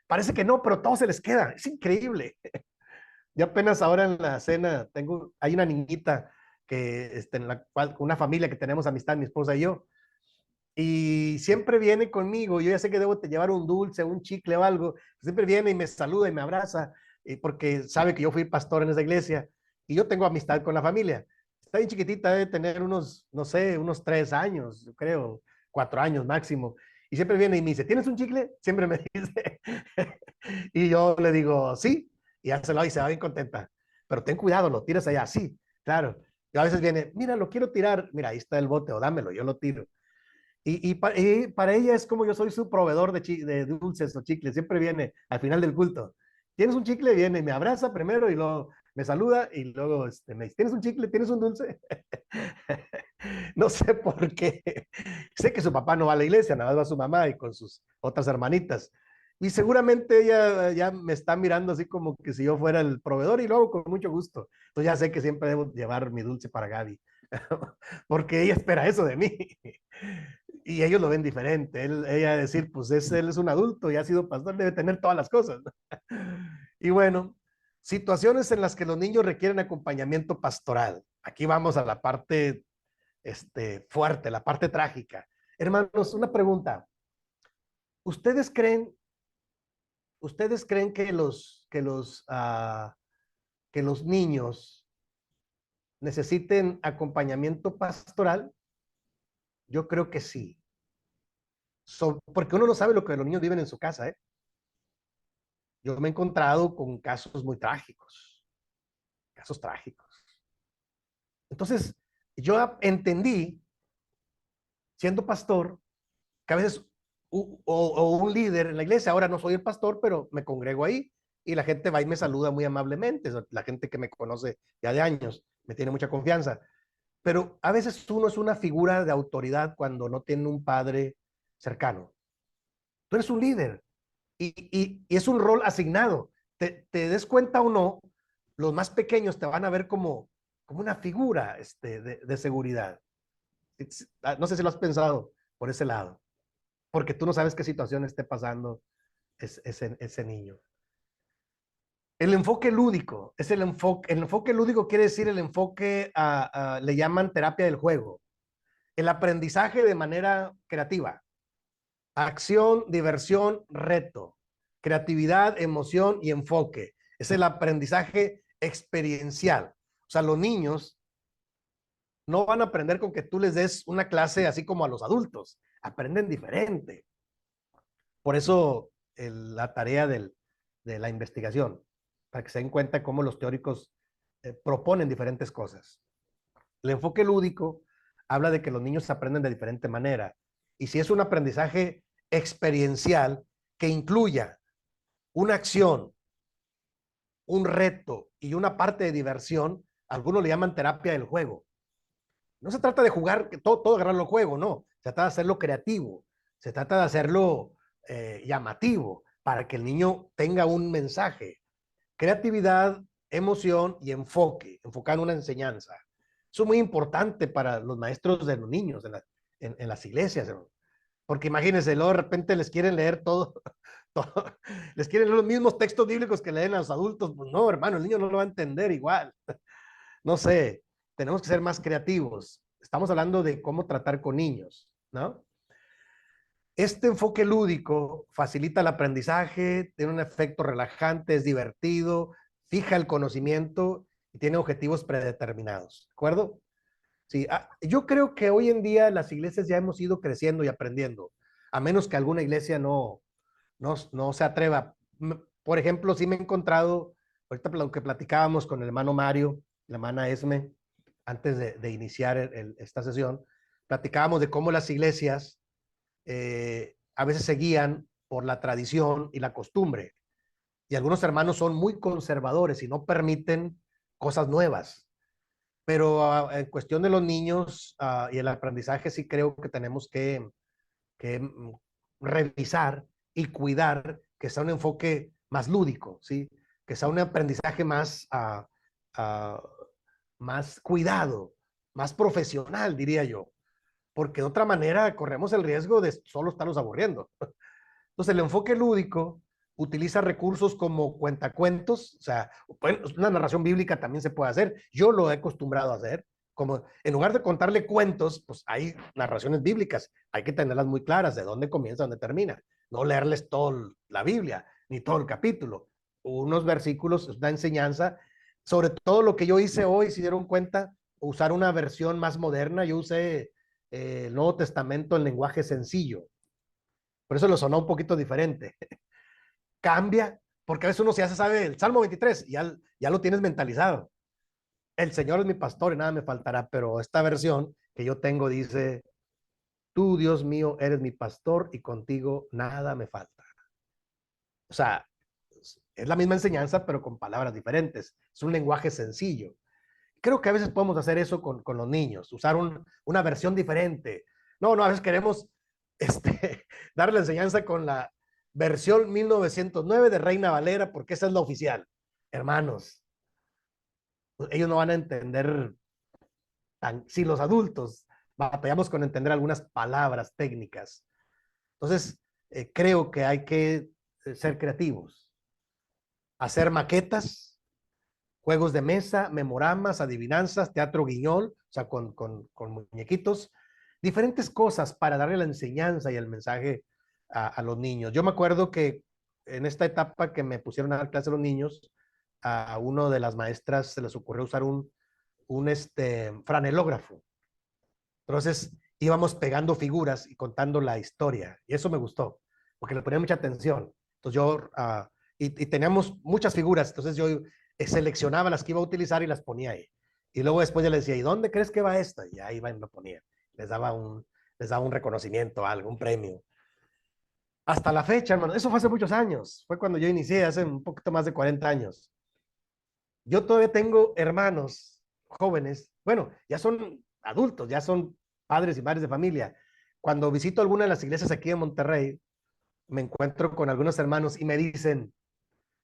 S1: Parece que no, pero todo se les queda, es increíble. Yo apenas ahora en la cena hay una niñita que en la cual, con una familia que tenemos amistad, mi esposa y yo, y siempre viene conmigo. Yo ya sé que debo llevar un dulce, un chicle o algo. Siempre viene y me saluda y me abraza, porque sabe que yo fui pastor en esa iglesia y yo tengo amistad con la familia. Está bien chiquitita, debe tener unos, no sé, unos 3 años, yo creo, 4 años máximo. Y siempre viene y me dice, ¿tienes un chicle? Siempre me dice. Y yo le digo, sí, y ya se lo y se va bien contenta. Pero ten cuidado, lo tiras allá, sí, claro. Y a veces viene, mira, lo quiero tirar, mira, ahí está el bote, o dámelo, yo lo tiro. Y para ella es como yo soy su proveedor de dulces o chicles. Siempre viene al final del culto. ¿Tienes un chicle? Viene, me abraza primero y luego me saluda y luego me dice, ¿tienes un chicle? ¿Tienes un dulce? No sé por qué. Sé que su papá no va a la iglesia, nada más va su mamá y con sus otras hermanitas. Y seguramente ella ya me está mirando así como que si yo fuera el proveedor y luego con mucho gusto. Entonces ya sé que siempre debo llevar mi dulce para Gaby, porque ella espera eso de mí. Y ellos lo ven diferente. Ella decir, pues él es un adulto y ha sido pastor, debe tener todas las cosas. Y bueno, situaciones en las que los niños requieren acompañamiento pastoral. Aquí vamos a la parte fuerte, la parte trágica. Hermanos, una pregunta. ¿Ustedes creen, ustedes creen que los niños necesiten acompañamiento pastoral? Yo creo que sí. Porque uno no sabe lo que los niños viven en su casa, ¿eh? Yo me he encontrado con casos muy trágicos, casos trágicos. Entonces, yo entendí, siendo pastor, que a veces, o un líder en la iglesia, ahora no soy el pastor, pero me congrego ahí, y la gente va y me saluda muy amablemente, la gente que me conoce ya de años, me tiene mucha confianza. Pero a veces uno es una figura de autoridad cuando no tiene un padre cercano. Tú eres un líder, y es un rol asignado. Te des cuenta o no, los más pequeños te van a ver como una figura de seguridad. No sé si lo has pensado por ese lado, porque tú no sabes qué situación esté pasando ese niño. El enfoque lúdico, es el enfoque lúdico quiere decir el enfoque, le llaman terapia del juego. El aprendizaje de manera creativa. Acción, diversión, reto, creatividad, emoción y enfoque. Es el aprendizaje experiencial. O sea, los niños no van a aprender con que tú les des una clase así como a los adultos. Aprenden diferente. Por eso la tarea de la investigación, para que se den cuenta cómo los teóricos proponen diferentes cosas. El enfoque lúdico habla de que los niños aprenden de diferente manera. Y si es un aprendizaje experiencial que incluya una acción, un reto y una parte de diversión, algunos le llaman terapia del juego. No se trata de jugar, todo agarrarlo al juego, no. Se trata de hacerlo creativo, se trata de hacerlo llamativo para que el niño tenga un mensaje. Creatividad, emoción y enfoque, enfocar en una enseñanza. Eso es muy importante para los maestros de los niños en las iglesias, ¿no? Porque imagínense, luego de repente les quieren leer todo, todo, les quieren leer los mismos textos bíblicos que leen a los adultos. Pues no, hermano, el niño no lo va a entender igual. No sé, tenemos que ser más creativos. Estamos hablando de cómo tratar con niños, ¿no? Este enfoque lúdico facilita el aprendizaje, tiene un efecto relajante, es divertido, fija el conocimiento y tiene objetivos predeterminados, ¿de acuerdo? Sí, yo creo que hoy en día las iglesias ya hemos ido creciendo y aprendiendo, a menos que alguna iglesia no se atreva. Por ejemplo, sí me he encontrado, ahorita lo que platicábamos con el hermano Mario, la hermana Esme, antes de iniciar esta sesión, platicábamos de cómo las iglesias a veces se guían por la tradición y la costumbre. Y algunos hermanos son muy conservadores y no permiten cosas nuevas. Pero en cuestión de los niños y el aprendizaje, sí creo que tenemos que revisar y cuidar que sea un enfoque más lúdico, ¿sí? que sea un aprendizaje más, ah, más cuidado, más profesional, diría yo, porque de otra manera corremos el riesgo de solo estarnos aburriendo. Entonces, el enfoque lúdico utiliza recursos como cuentacuentos, o sea, una narración bíblica también se puede hacer. Yo lo he acostumbrado a hacer, como en lugar de contarle cuentos, pues hay narraciones bíblicas, hay que tenerlas muy claras de dónde comienza, dónde termina, no leerles toda la Biblia, ni todo el capítulo. Unos versículos, una enseñanza, sobre todo lo que yo hice hoy, si dieron cuenta, usar una versión más moderna, yo usé el Nuevo Testamento en lenguaje sencillo, por eso lo sonó un poquito diferente. Cambia, porque a veces uno ya se sabe el Salmo 23 y ya lo tienes mentalizado. El Señor es mi pastor y nada me faltará, pero esta versión que yo tengo dice, tú, Dios mío, eres mi pastor y contigo nada me falta. O sea, es la misma enseñanza, pero con palabras diferentes. Es un lenguaje sencillo. Creo que a veces podemos hacer eso con los niños, usar una versión diferente. No, a veces queremos darle la enseñanza con la versión 1909 de Reina Valera, porque esa es la oficial. Hermanos, ellos no van a entender, si los adultos batallamos con entender algunas palabras técnicas. Entonces, creo que hay que ser creativos, hacer maquetas, juegos de mesa, memoramas, adivinanzas, teatro guiñol, o sea, con muñequitos, diferentes cosas para darle la enseñanza y el mensaje a los niños. Yo me acuerdo que en esta etapa que me pusieron a dar clase a los niños, a uno de las maestras se les ocurrió usar un franelógrafo. Entonces íbamos pegando figuras y contando la historia, y eso me gustó, porque le ponía mucha atención. Entonces y teníamos muchas figuras, entonces yo seleccionaba las que iba a utilizar y las ponía ahí. Y luego después ya les decía, ¿y dónde crees que va esta? Y ahí va y lo ponía. Les daba un reconocimiento, algo, un premio. Hasta la fecha, hermano, eso fue hace muchos años, fue cuando yo inicié, hace un poquito más de 40 años. Yo todavía tengo hermanos jóvenes, bueno, ya son adultos, ya son padres y madres de familia. Cuando visito alguna de las iglesias aquí en Monterrey, me encuentro con algunos hermanos y me dicen,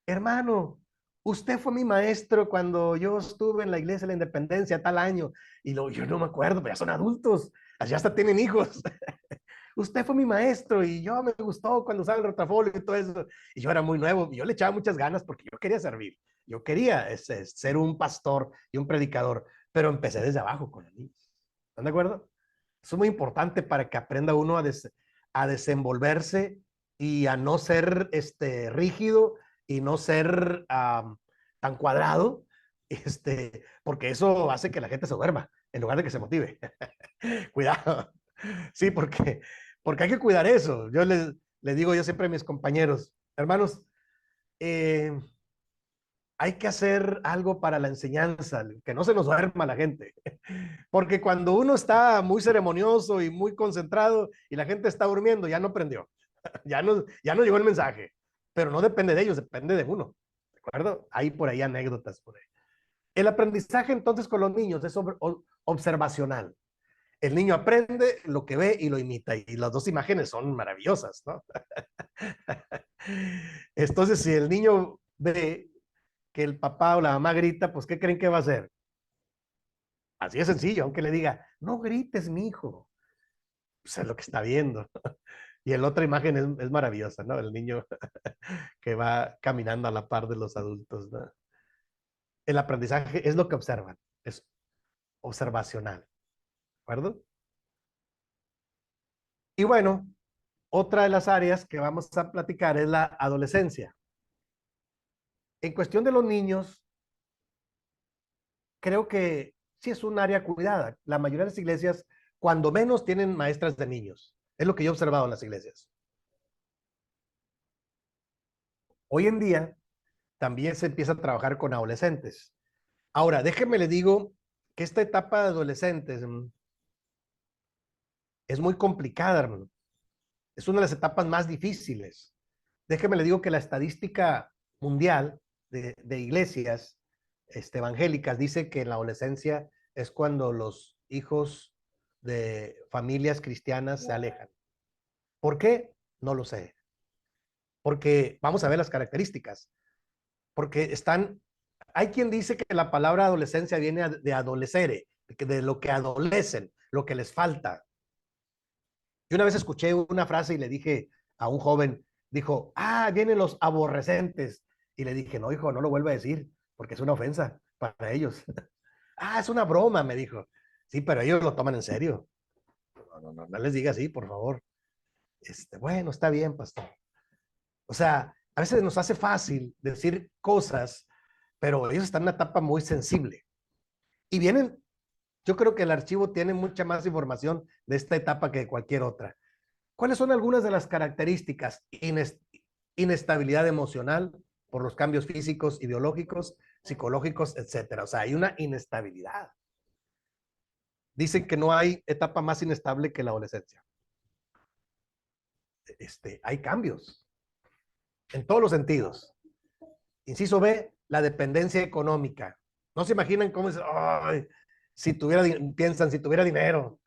S1: hermano, usted fue mi maestro cuando yo estuve en la iglesia de la Independencia tal año. Y yo no me acuerdo, pero ya son adultos, ya hasta tienen hijos. Usted fue mi maestro y yo me gustó cuando usaba el rotafolio y todo eso. Y yo era muy nuevo y yo le echaba muchas ganas porque yo quería servir. Yo quería ser un pastor y un predicador, pero empecé desde abajo con los niños. ¿Están de acuerdo? Eso es muy importante para que aprenda uno a desenvolverse y a no ser rígido y no ser tan cuadrado, porque eso hace que la gente se duerma en lugar de que se motive. Cuidado. Sí, porque hay que cuidar eso. Yo les digo yo siempre a mis compañeros, hermanos, eh, hay que hacer algo para la enseñanza, que no se nos duerma la gente. Porque cuando uno está muy ceremonioso y muy concentrado y la gente está durmiendo, ya no prendió, ya no llegó el mensaje. Pero no depende de ellos, depende de uno. ¿De acuerdo? Hay por ahí anécdotas por ahí. El aprendizaje entonces con los niños es observacional. El niño aprende lo que ve y lo imita, y las dos imágenes son maravillosas, ¿no? Entonces, si el niño ve que el papá o la mamá grita, pues ¿qué creen que va a hacer? Así de sencillo, aunque le diga, no grites, mi hijo. Pues es lo que está viendo. Y la otra imagen es maravillosa, ¿no? El niño que va caminando a la par de los adultos, ¿no? El aprendizaje es lo que observan, es observacional, ¿de acuerdo? Y bueno, otra de las áreas que vamos a platicar es la adolescencia. En cuestión de los niños, creo que sí es un área cuidada. La mayoría de las iglesias, cuando menos, tienen maestras de niños. Es lo que yo he observado en las iglesias. Hoy en día también se empieza a trabajar con adolescentes. Ahora, déjenme les digo que esta etapa de adolescentes es muy complicada, hermano. Es una de las etapas más difíciles. Déjenme les digo que la estadística mundial de iglesias evangélicas dice que en la adolescencia es cuando los hijos de familias cristianas se alejan. ¿Por qué? No lo sé. Porque vamos a ver las características. porque hay quien dice que la palabra adolescencia viene de adolecere, de lo que adolecen, lo que les falta. Y una vez escuché una frase y le dije a un joven, dijo, vienen los aborrecentes. Y le dije, no, hijo, no lo vuelva a decir, porque es una ofensa para ellos. Es una broma, me dijo. Sí, pero ellos lo toman en serio. No les diga así, por favor. Bueno, está bien, pastor. O sea, a veces nos hace fácil decir cosas, pero ellos están en una etapa muy sensible. Y vienen, yo creo que el archivo tiene mucha más información de esta etapa que de cualquier otra. ¿Cuáles son algunas de las características? Inestabilidad emocional por los cambios físicos, ideológicos, psicológicos, etcétera. O sea, hay una inestabilidad. Dicen que no hay etapa más inestable que la adolescencia. Hay cambios en todos los sentidos. Inciso B, la dependencia económica. No se imaginan cómo es, piensan si tuviera dinero.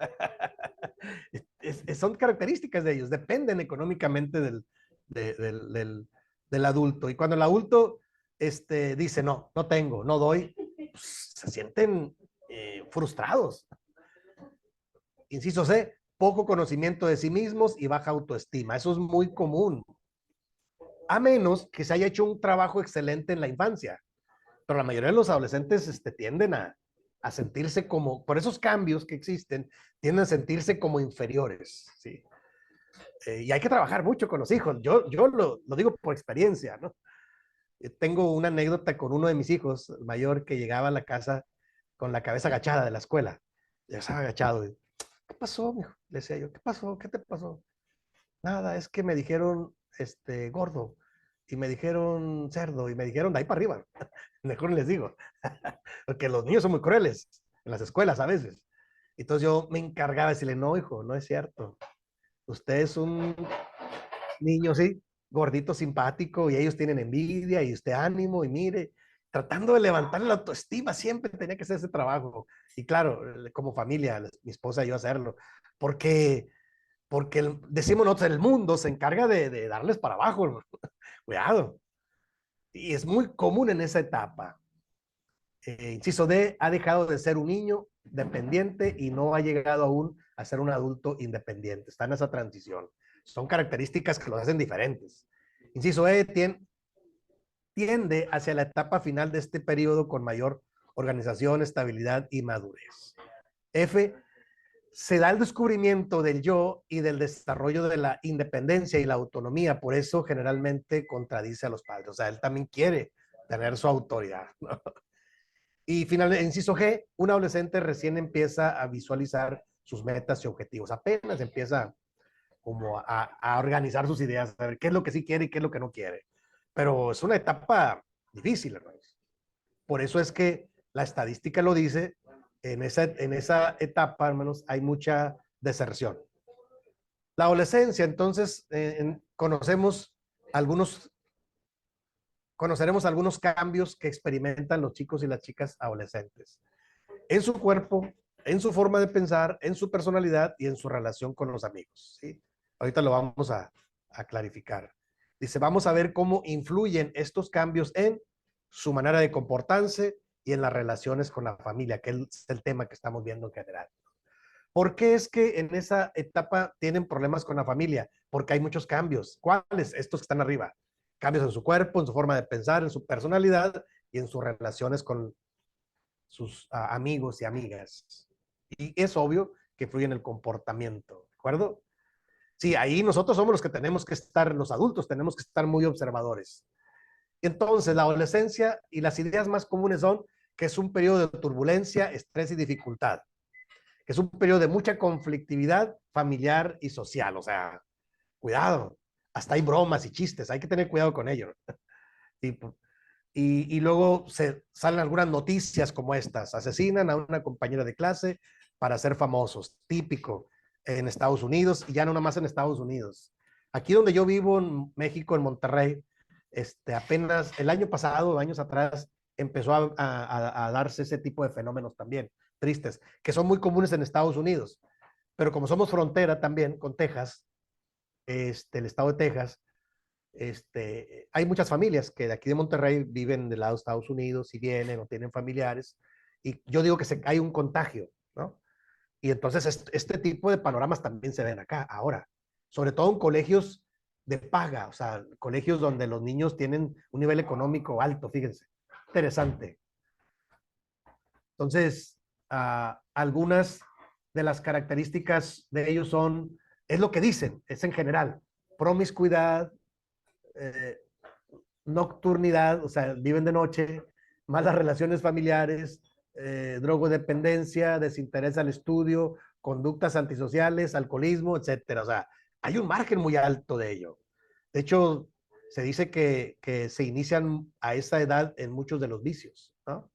S1: Son características de ellos, dependen económicamente del adulto. Y cuando el adulto dice, no tengo, no doy, pues, se sienten frustrados. Inciso C, poco conocimiento de sí mismos y baja autoestima. Eso es muy común. A menos que se haya hecho un trabajo excelente en la infancia. Pero la mayoría de los adolescentes tienden a sentirse como, por esos cambios que existen, tienden a sentirse como inferiores, ¿sí? Y hay que trabajar mucho con los hijos. Yo lo digo por experiencia, ¿no? Tengo una anécdota con uno de mis hijos, el mayor, que llegaba a la casa con la cabeza agachada de la escuela. Ya estaba agachado. ¿Qué pasó, mijo? Le decía yo, ¿qué pasó? ¿Qué te pasó? Nada, es que me dijeron gordo, y me dijeron cerdo, y me dijeron de ahí para arriba. Mejor les digo. Porque los niños son muy crueles en las escuelas a veces. Entonces yo me encargaba de decirle, no, hijo, no es cierto. Usted es un niño, sí, gordito, simpático, y ellos tienen envidia, y usted ánimo, y mire, tratando de levantar la autoestima, siempre tenía que hacer ese trabajo. Y claro, como familia, mi esposa y yo hacerlo, porque decimos nosotros, el mundo se encarga de darles para abajo. Cuidado. Y es muy común en esa etapa. Inciso D, ha dejado de ser un niño dependiente y no ha llegado aún a ser un adulto independiente. Está en esa transición. Son características que los hacen diferentes. Inciso E, tiende hacia la etapa final de este periodo con mayor organización, estabilidad y madurez. F, se da el descubrimiento del yo y del desarrollo de la independencia y la autonomía. Por eso generalmente contradice a los padres. O sea, él también quiere tener su autoridad, ¿no? Y finalmente, inciso G, un adolescente recién empieza a visualizar sus metas y objetivos. Apenas empieza como a organizar sus ideas, a ver qué es lo que sí quiere y qué es lo que no quiere. Pero es una etapa difícil, hermanos. Por eso es que la estadística lo dice, en esa etapa, hermanos, hay mucha deserción. La adolescencia, entonces, conoceremos algunos cambios que experimentan los chicos y las chicas adolescentes en su cuerpo, en su forma de pensar, en su personalidad y en su relación con los amigos, ¿sí? Ahorita lo vamos a clarificar. Dice, vamos a ver cómo influyen estos cambios en su manera de comportarse y en las relaciones con la familia, que es el tema que estamos viendo en general. ¿Por qué es que en esa etapa tienen problemas con la familia? Porque hay muchos cambios. ¿Cuáles? Estos que están arriba. Cambios en su cuerpo, en su forma de pensar, en su personalidad y en sus relaciones con sus amigos y amigas. Y es obvio que influye en el comportamiento, ¿de acuerdo? Sí, ahí nosotros somos los que tenemos que estar, los adultos tenemos que estar muy observadores. Entonces, la adolescencia y las ideas más comunes son que es un periodo de turbulencia, estrés y dificultad, que es un periodo de mucha conflictividad familiar y social. O sea, cuidado, hasta hay bromas y chistes, hay que tener cuidado con ello. Y luego salen algunas noticias como estas, asesinan a una compañera de clase para ser famosos, típico en Estados Unidos, y ya no nomás en Estados Unidos. Aquí donde yo vivo, en México, en Monterrey, apenas el año pasado, años atrás, empezó a darse ese tipo de fenómenos también, tristes, que son muy comunes en Estados Unidos. Pero como somos frontera también con Texas, el estado de Texas, hay muchas familias que de aquí de Monterrey viven del lado de Estados Unidos y vienen o tienen familiares, y yo digo que hay un contagio, ¿no? Y entonces este tipo de panoramas también se ven acá, ahora, sobre todo en colegios de paga, o sea, colegios donde los niños tienen un nivel económico alto, fíjense, interesante. Entonces, algunas de las características de ellos es lo que dicen, es en general, promiscuidad, eh, nocturnidad, o sea, viven de noche, malas relaciones familiares, drogodependencia, desinterés al estudio, conductas antisociales, alcoholismo, etcétera. O sea, hay un margen muy alto de ello. De hecho, se dice que se inician a esa edad en muchos de los vicios, ¿no?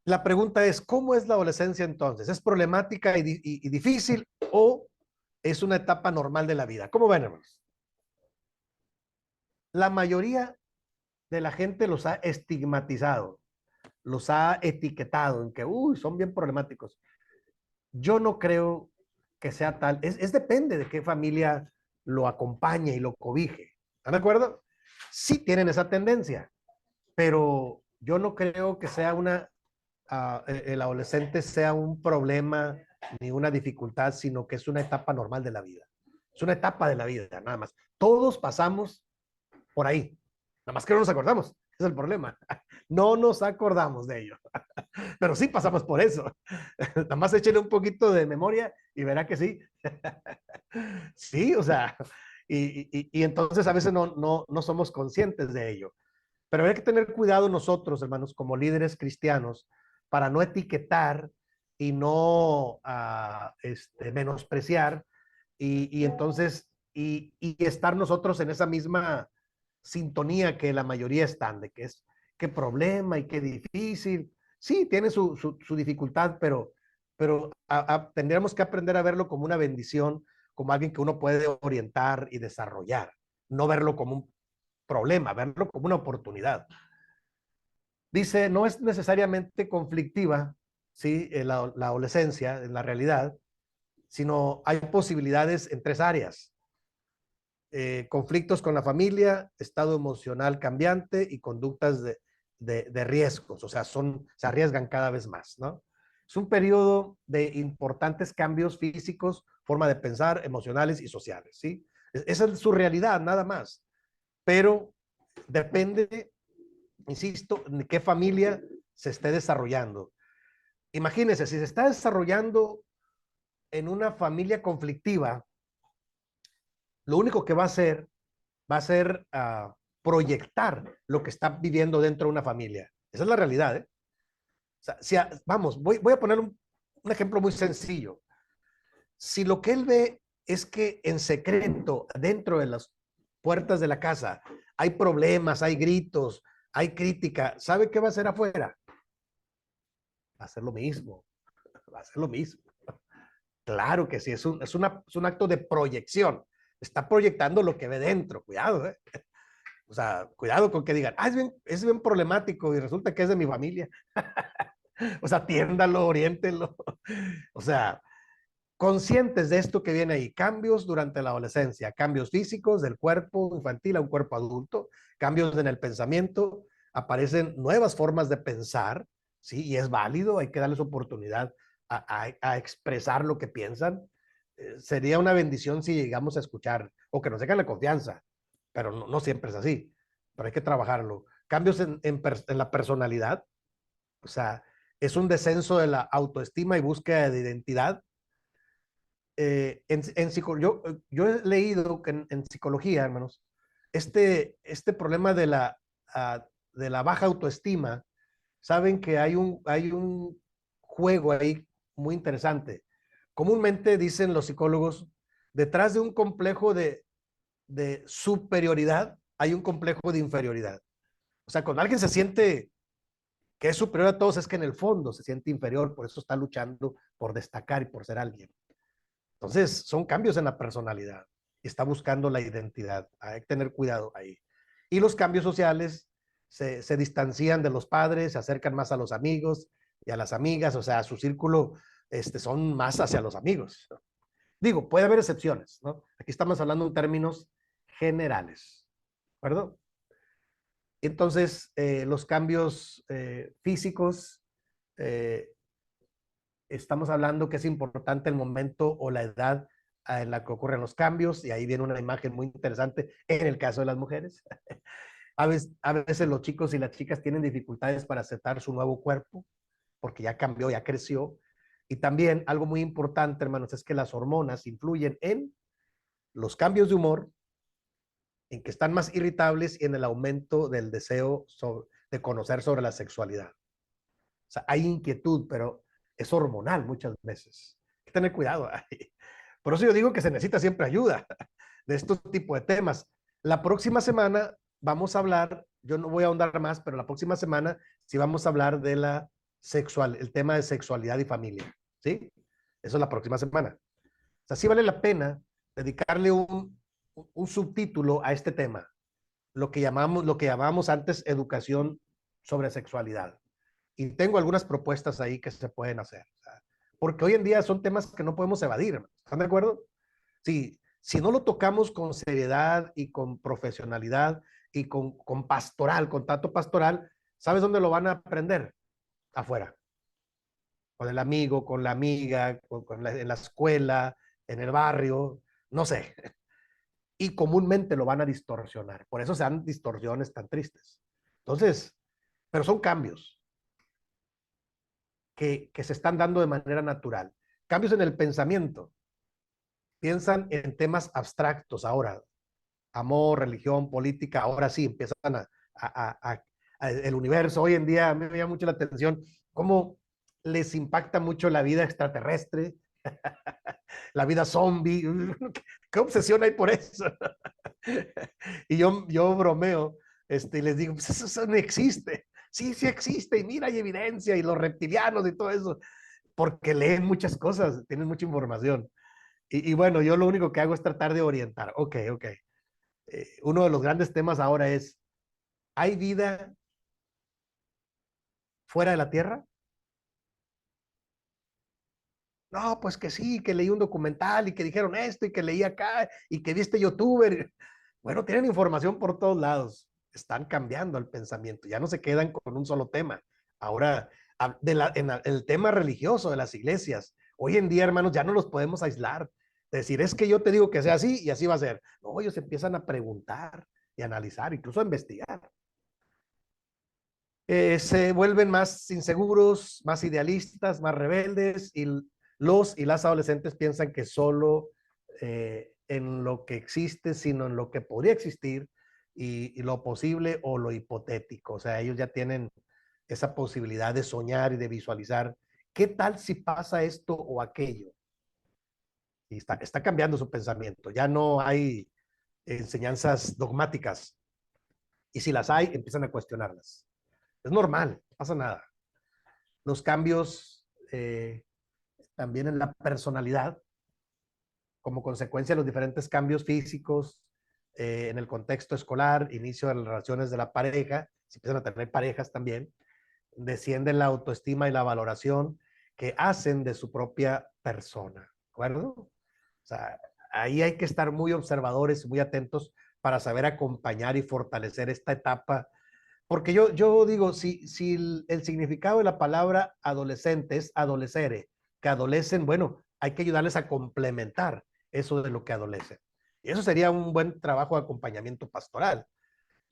S1: La pregunta es, ¿cómo es la adolescencia entonces? ¿Es problemática y difícil o es una etapa normal de la vida? ¿Cómo ven, hermanos? La mayoría de la gente los ha estigmatizado, los ha etiquetado en que, uy, son bien problemáticos. Yo no creo que sea tal. Depende de qué familia lo acompañe y lo cobije. ¿Están de acuerdo? Sí tienen esa tendencia, pero yo no creo que sea el adolescente sea un problema ni una dificultad, sino que es una etapa normal de la vida. Es una etapa de la vida, nada más. Todos pasamos por ahí. Nada más que no nos acordamos. Es el problema. No nos acordamos de ello. Pero sí pasamos por eso. Nada más échale un poquito de memoria y verá que sí. Sí, o sea, y entonces a veces no somos conscientes de ello. Pero hay que tener cuidado nosotros, hermanos, como líderes cristianos, para no etiquetar y no menospreciar y entonces y estar nosotros en esa misma sintonía que la mayoría están, de que es qué problema y qué difícil. Sí, tiene su dificultad, pero tendríamos que aprender a verlo como una bendición, como alguien que uno puede orientar y desarrollar, no verlo como un problema, verlo como una oportunidad. Dice, no es necesariamente conflictiva, ¿sí? La adolescencia en la realidad, sino hay posibilidades en tres áreas. Conflictos con la familia, estado emocional cambiante y conductas de riesgos, o sea, se arriesgan cada vez más, ¿no? Es un periodo de importantes cambios físicos, forma de pensar, emocionales y sociales, ¿sí? Esa es su realidad, nada más. Pero depende, insisto, de qué familia se esté desarrollando. Imagínense, si se está desarrollando en una familia conflictiva, lo único que va a ser proyectar lo que está viviendo dentro de una familia. Esa es la realidad, ¿eh? O sea, vamos, voy a poner un ejemplo muy sencillo. Si lo que él ve es que en secreto, dentro de las puertas de la casa, hay problemas, hay gritos, hay crítica, ¿sabe qué va a hacer afuera? Va a hacer lo mismo, va a hacer lo mismo. Claro que sí, es un acto de proyección. Está proyectando lo que ve dentro, cuidado, ¿eh? O sea, cuidado con que digan, es bien problemático y resulta que es de mi familia. O sea, atiéndalo, oriéntelo. O sea, conscientes de esto que viene ahí, cambios durante la adolescencia, cambios físicos del cuerpo infantil a un cuerpo adulto, cambios en el pensamiento, aparecen nuevas formas de pensar, ¿sí? Y es válido, hay que darles oportunidad a expresar lo que piensan. Sería una bendición si llegamos a escuchar o que nos dejen la confianza, pero no siempre es así, pero hay que trabajarlo. Cambios en la personalidad, o sea, es un descenso de la autoestima y búsqueda de identidad. Yo he leído que en psicología, hermanos, este problema de la baja autoestima, saben que hay un juego ahí muy interesante. Comúnmente dicen los psicólogos, detrás de un complejo de superioridad hay un complejo de inferioridad. O sea, cuando alguien se siente que es superior a todos, es que en el fondo se siente inferior, por eso está luchando por destacar y por ser alguien. Entonces, son cambios en la personalidad. Está buscando la identidad. Hay que tener cuidado ahí. Y los cambios sociales se distancian de los padres, se acercan más a los amigos y a las amigas, o sea, su círculo son más hacia los amigos. Digo, puede haber excepciones, ¿no? Aquí estamos hablando en términos generales, ¿de acuerdo? Entonces, los cambios físicos, eh, estamos hablando que es importante el momento o la edad en la que ocurren los cambios, y ahí viene una imagen muy interesante en el caso de las mujeres. A veces los chicos y las chicas tienen dificultades para aceptar su nuevo cuerpo, porque ya cambió, ya creció. Y también algo muy importante, hermanos, es que las hormonas influyen en los cambios de humor, en que están más irritables y en el aumento del deseo de conocer sobre la sexualidad. O sea, hay inquietud, pero es hormonal muchas veces. Hay que tener cuidado. Por eso yo digo que se necesita siempre ayuda de estos tipos de temas. La próxima semana vamos a hablar, yo no voy a ahondar más, pero la próxima semana sí vamos a hablar de la el tema de sexualidad y familia. ¿Sí? Eso es la próxima semana. O sea, sí vale la pena dedicarle un subtítulo a este tema, lo que llamamos antes educación sobre sexualidad. Y tengo algunas propuestas ahí que se pueden hacer. O sea, porque hoy en día son temas que no podemos evadir. ¿Están de acuerdo? Si no lo tocamos con seriedad y con profesionalidad y con pastoral, con trato pastoral, ¿sabes dónde lo van a aprender? Afuera. Con el amigo, con la amiga, en la escuela, en el barrio, no sé. Y comúnmente lo van a distorsionar. Por eso se dan distorsiones tan tristes. Entonces, pero son cambios que se están dando de manera natural. Cambios en el pensamiento. Piensan en temas abstractos ahora, amor, religión, política, ahora sí empiezan el universo. Hoy en día a mí me llama mucho la atención cómo les impacta mucho la vida extraterrestre, la vida zombie. ¿Qué obsesión hay por eso? Y yo bromeo, y les digo, pues eso no existe. Sí, sí existe, y mira, hay evidencia, y los reptilianos y todo eso, porque leen muchas cosas, tienen mucha información. Y bueno, yo lo único que hago es tratar de orientar. Ok, ok. Uno de los grandes temas ahora es, ¿hay vida fuera de la Tierra? No, pues que sí, que leí un documental y que dijeron esto y que leí acá y que vi este youtuber. Bueno, tienen información por todos lados. Están cambiando el pensamiento. Ya no se quedan con un solo tema. Ahora, en el tema religioso de las iglesias, hoy en día, hermanos, ya no los podemos aislar. Decir, es que yo te digo que sea así y así va a ser. No, ellos empiezan a preguntar y analizar, incluso a investigar. Se vuelven más inseguros, más idealistas, más rebeldes, y los y las adolescentes piensan que solo en lo que existe, sino en lo que podría existir, y lo posible o lo hipotético. O sea, ellos ya tienen esa posibilidad de soñar y de visualizar qué tal si pasa esto o aquello. Y está cambiando su pensamiento. Ya no hay enseñanzas dogmáticas. Y si las hay, empiezan a cuestionarlas. Es normal, no pasa nada. Los cambios también en la personalidad, como consecuencia de los diferentes cambios físicos en el contexto escolar, inicio de las relaciones de la pareja, si empiezan a tener parejas también, desciende la autoestima y la valoración que hacen de su propia persona, ¿de acuerdo? O sea, ahí hay que estar muy observadores y muy atentos para saber acompañar y fortalecer esta etapa. Porque yo digo, si el significado de la palabra adolescente es adolecere, que adolecen, bueno, hay que ayudarles a complementar eso de lo que adolecen. Y eso sería un buen trabajo de acompañamiento pastoral,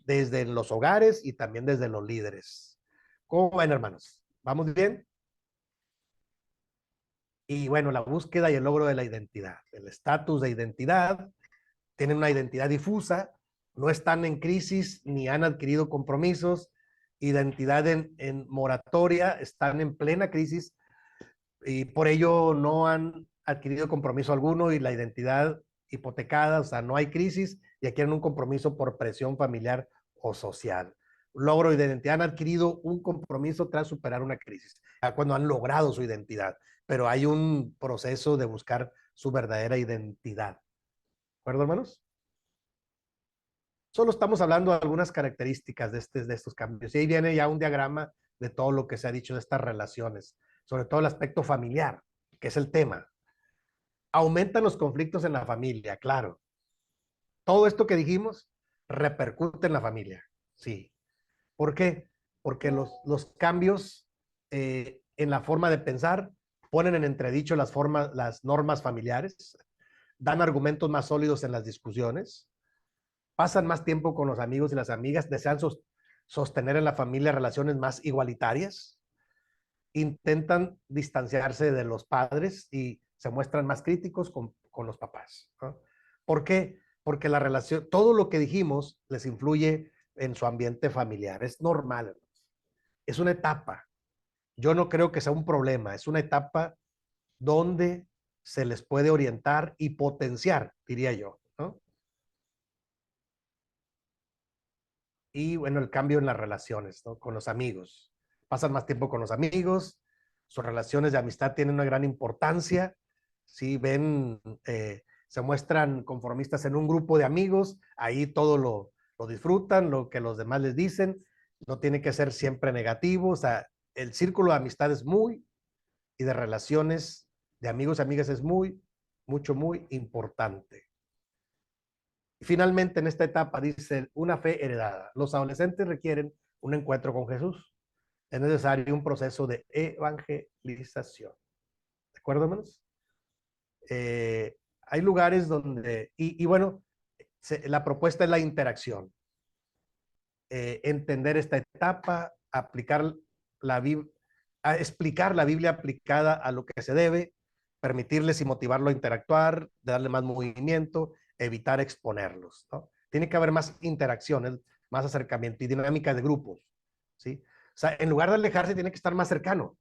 S1: desde los hogares y también desde los líderes. ¿Cómo ven, hermanos? ¿Vamos bien? Y bueno, la búsqueda y el logro de la identidad, el estatus de identidad, tienen una identidad difusa, no están en crisis ni han adquirido compromisos, identidad en moratoria, están en plena crisis y por ello no han adquirido compromiso alguno y la identidad hipotecada, o sea, no hay crisis y adquieren un compromiso por presión familiar o social. Logro de identidad, han adquirido un compromiso tras superar una crisis, cuando han logrado su identidad, pero hay un proceso de buscar su verdadera identidad. ¿De acuerdo, hermanos? Solo estamos hablando de algunas características de estos cambios. Y ahí viene ya un diagrama de todo lo que se ha dicho de estas relaciones, sobre todo el aspecto familiar, que es el tema. Aumentan los conflictos en la familia, claro. Todo esto que dijimos repercute en la familia, sí. ¿Por qué? Porque los cambios en la forma de pensar ponen en entredicho las normas familiares, dan argumentos más sólidos en las discusiones, pasan más tiempo con los amigos y las amigas, desean sostener en la familia relaciones más igualitarias, intentan distanciarse de los padres y se muestran más críticos con los papás, ¿no? ¿Por qué? Porque la relación, todo lo que dijimos les influye en su ambiente familiar. Es normal. Es una etapa. Yo no creo que sea un problema. Es una etapa donde se les puede orientar y potenciar, diría yo, ¿no? Y bueno, el cambio en las relaciones, ¿no? Con los amigos. Pasan más tiempo con los amigos, sus relaciones de amistad tienen una gran importancia. Si ven, se muestran conformistas en un grupo de amigos, ahí todo lo disfrutan, lo que los demás les dicen, no tiene que ser siempre negativo. O sea, el círculo de amistad es y de relaciones de amigos y amigas es muy importante. Y finalmente, en esta etapa, dice una fe heredada. Los adolescentes requieren un encuentro con Jesús. Es necesario un proceso de evangelización. ¿De acuerdo, hermanos? Hay lugares donde, bueno, la propuesta es la interacción. Entender esta etapa, aplicar la Biblia, explicar la Biblia aplicada a lo que se debe, permitirles y motivarlo a interactuar, darle más movimiento, evitar exponerlos, ¿no? Tiene que haber más interacciones, más acercamiento y dinámica de grupos, ¿sí? O sea, en lugar de alejarse, tiene que estar más cercano.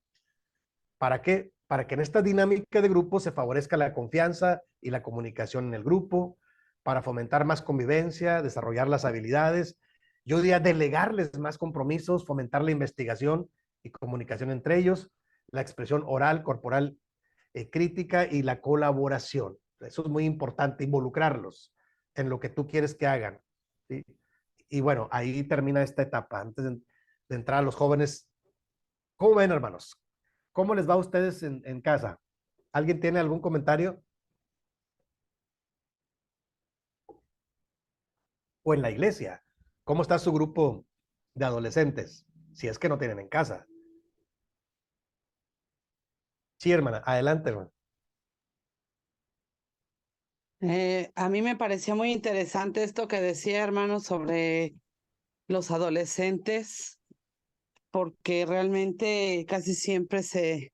S1: ¿Para qué? Para que en esta dinámica de grupo se favorezca la confianza y la comunicación en el grupo, para fomentar más convivencia, desarrollar las habilidades. Yo diría delegarles más compromisos, fomentar la investigación y comunicación entre ellos, la expresión oral, corporal, crítica y la colaboración. Eso es muy importante, involucrarlos en lo que tú quieres que hagan, ¿sí? Y bueno, ahí termina esta etapa. Antes de entrar a los jóvenes, ¿cómo ven, hermanos? ¿Cómo les va a ustedes en casa? ¿Alguien tiene algún comentario? ¿O en la iglesia? ¿Cómo está su grupo de adolescentes? Si es que no tienen en casa. Sí, hermana, adelante, hermana.
S2: A mí me pareció muy interesante esto que decía, hermano, sobre los adolescentes, porque realmente casi siempre se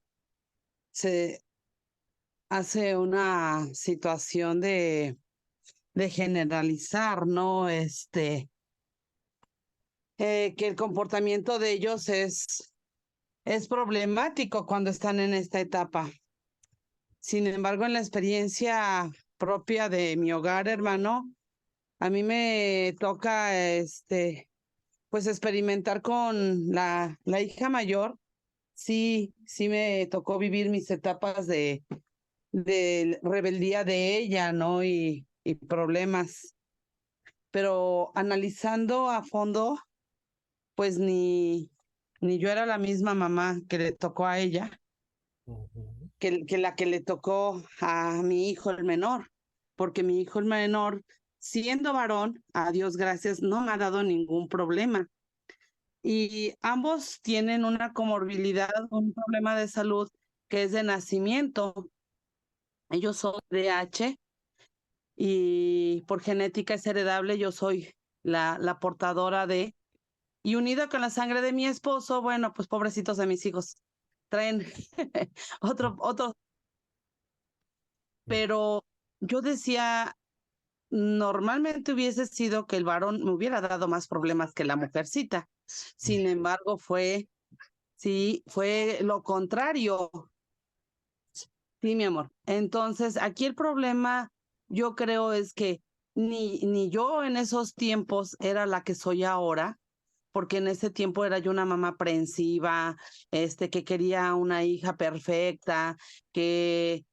S2: hace una situación de generalizar, ¿no? Que el comportamiento de ellos es problemático cuando están en esta etapa. Sin embargo, en la experiencia propia de mi hogar, hermano, a mí me toca, pues experimentar con la hija mayor. Sí, sí me tocó vivir mis etapas de rebeldía de ella, ¿no? Y problemas. Pero analizando a fondo, pues ni yo era la misma mamá que le tocó a ella, que la que le tocó a mi hijo el menor, porque mi hijo el menor, siendo varón, a Dios gracias, no me ha dado ningún problema. Y ambos tienen una comorbilidad, un problema de salud que es de nacimiento. Ellos son DH y por genética es heredable, yo soy la portadora de, y unida con la sangre de mi esposo, bueno, pues pobrecitos de mis hijos, traen otro, pero yo decía, normalmente hubiese sido que el varón me hubiera dado más problemas que la mujercita. Sin embargo, sí, fue lo contrario. Sí, mi amor. Entonces, aquí el problema, yo creo, es que ni yo en esos tiempos era la que soy ahora, porque en ese tiempo era yo una mamá aprensiva, que quería una hija perfecta, que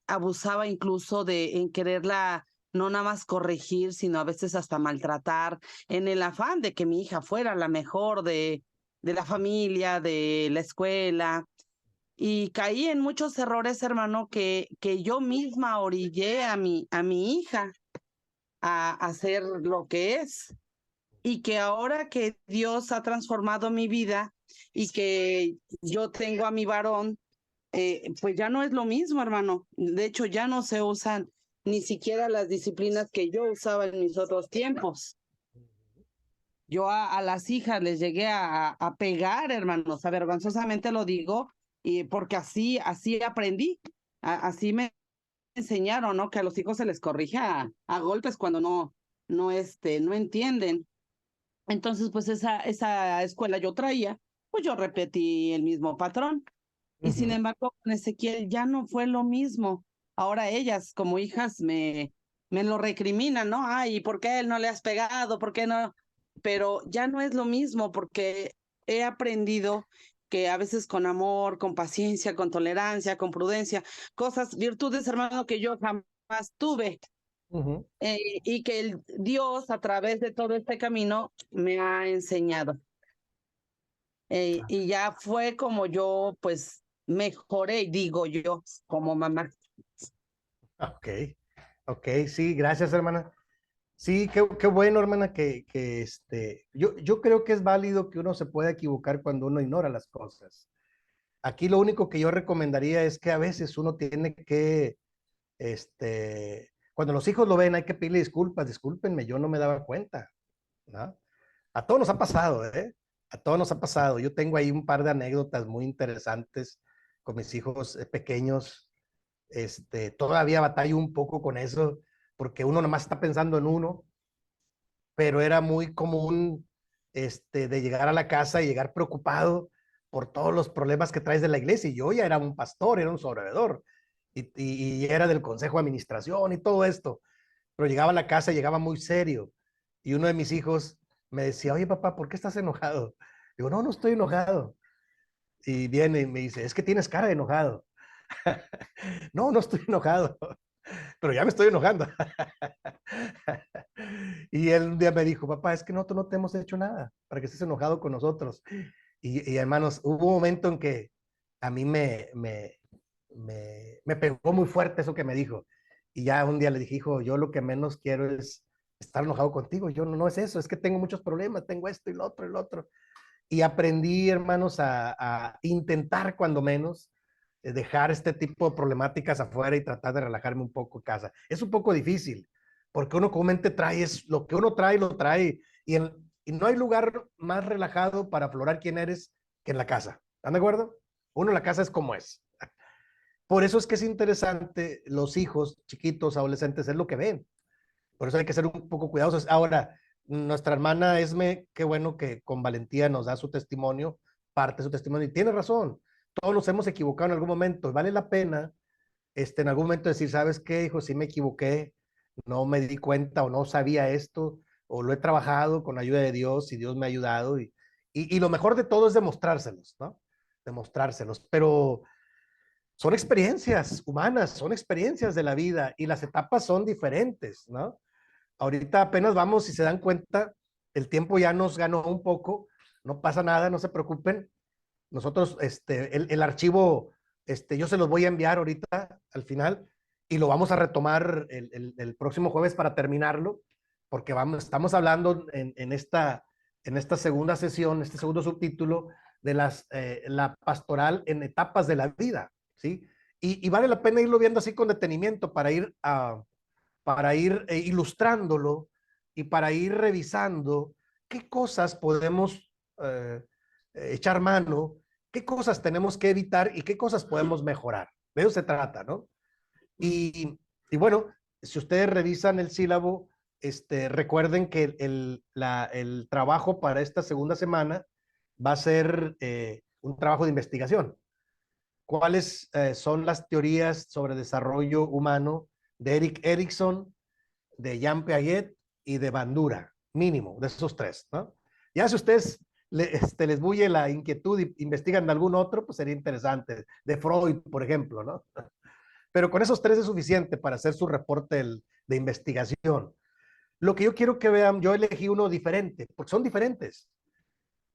S2: abusaba incluso en quererla no nada más corregir, sino a veces hasta maltratar, en el afán de que mi hija fuera la mejor de la familia, de la escuela. y caí en muchos errores, hermano, que yo misma orillé a mi hija a hacer lo que es. Y que ahora que Dios ha transformado mi vida y que yo tengo a mi varón, pues ya no es lo mismo, hermano. De hecho, ya no se usan ni siquiera las disciplinas que yo usaba en mis otros tiempos. Yo a las hijas les llegué a pegar, hermanos, o sea, vergonzosamente lo digo, y porque así aprendí, así me enseñaron, ¿no? Que a los hijos se les corrige a golpes cuando no entienden. Entonces, pues esa escuela yo traía, pues yo repetí el mismo patrón. Y sin
S1: Ujú.
S2: embargo, con Ezequiel ya no fue lo mismo. Ahora ellas, como hijas, me lo recriminan, ¿no? Ay, ¿por qué él no le has pegado? ¿Por qué no? Pero ya no es lo mismo porque he aprendido que a veces con amor, con paciencia, con tolerancia, con prudencia, cosas, virtudes, hermano, que yo jamás tuve,
S1: Ujú.
S2: y que Dios a través de todo este camino me ha enseñado. Y ya fue como yo pues mejoré, digo yo, como mamá.
S1: Ok, ok, sí, gracias, hermana. Sí, qué bueno, hermana, yo creo que es válido que uno se pueda equivocar cuando uno ignora las cosas. Aquí lo único que yo recomendaría es que a veces uno tiene que, cuando los hijos lo ven, hay que pedirle disculpas, discúlpenme, yo no me daba cuenta, ¿no? A todos nos ha pasado, ¿eh? A todos nos ha pasado. Yo tengo ahí un par de anécdotas muy interesantes con mis hijos pequeños. Todavía batallo un poco con eso, porque uno nomás está pensando en uno, pero era muy común, de llegar a la casa y llegar preocupado por todos los problemas que traes de la iglesia. Y yo ya era un pastor, era un sobrevedor, y era del consejo de administración y todo esto. Pero llegaba a la casa y llegaba muy serio. Y uno de mis hijos me decía, oye papá, ¿por qué estás enojado? Digo, no, no estoy enojado. Y viene y me dice, es que tienes cara de enojado. No, no estoy enojado, pero ya me estoy enojando. Y él un día me dijo, papá, es que nosotros no te hemos hecho nada para que estés enojado con nosotros. Y hermanos, hubo un momento en que a mí me pegó muy fuerte eso que me dijo. Y ya un día le dije, hijo, yo lo que menos quiero es estar enojado contigo. Yo no, no es eso, es que tengo muchos problemas, tengo esto y lo otro y lo otro. Y aprendí, hermanos, a intentar cuando menos dejar este tipo de problemáticas afuera y tratar de relajarme un poco en casa. Es un poco difícil, porque uno comúnmente trae, es lo que uno trae, lo trae, y no hay lugar más relajado para aflorar quién eres que en la casa. ¿Están de acuerdo? Uno en la casa es como es. Por eso es que es interesante los hijos chiquitos, adolescentes, es lo que ven. Por eso hay que ser un poco cuidadosos. Ahora, nuestra hermana Esme, qué bueno que con valentía nos da su testimonio, parte de su testimonio, y tiene razón. Todos nos hemos equivocado en algún momento. Vale la pena, en algún momento decir, ¿sabes qué, hijo? Sí me equivoqué, no me di cuenta o no sabía esto, o lo he trabajado con ayuda de Dios y Dios me ha ayudado. Y lo mejor de todo es demostrárselos, ¿no? Demostrárselos. Pero son experiencias humanas, son experiencias de la vida y las etapas son diferentes, ¿no? Ahorita apenas vamos, si se dan cuenta, el tiempo ya nos ganó un poco, no pasa nada, no se preocupen. Nosotros, el archivo, yo se los voy a enviar ahorita al final y lo vamos a retomar el próximo jueves para terminarlo, porque estamos hablando en esta segunda sesión, este segundo subtítulo de la pastoral en etapas de la vida, ¿sí? Y vale la pena irlo viendo así con detenimiento para ir ilustrándolo y para ir revisando qué cosas podemos echar mano, qué cosas tenemos que evitar y qué cosas podemos mejorar. De eso se trata, ¿no? Y bueno, si ustedes revisan el sílabo, recuerden que el trabajo para esta segunda semana va a ser un trabajo de investigación. ¿Cuáles son las teorías sobre desarrollo humano de Eric Erikson, de Jean Piaget y de Bandura? Mínimo, de esos tres, ¿no? Ya si ustedes les bulle la inquietud y investigan de algún otro, pues sería interesante. De Freud, por ejemplo, ¿no? Pero con esos tres es suficiente para hacer su reporte de investigación. Lo que yo quiero que vean, yo elegí uno diferente, porque son diferentes.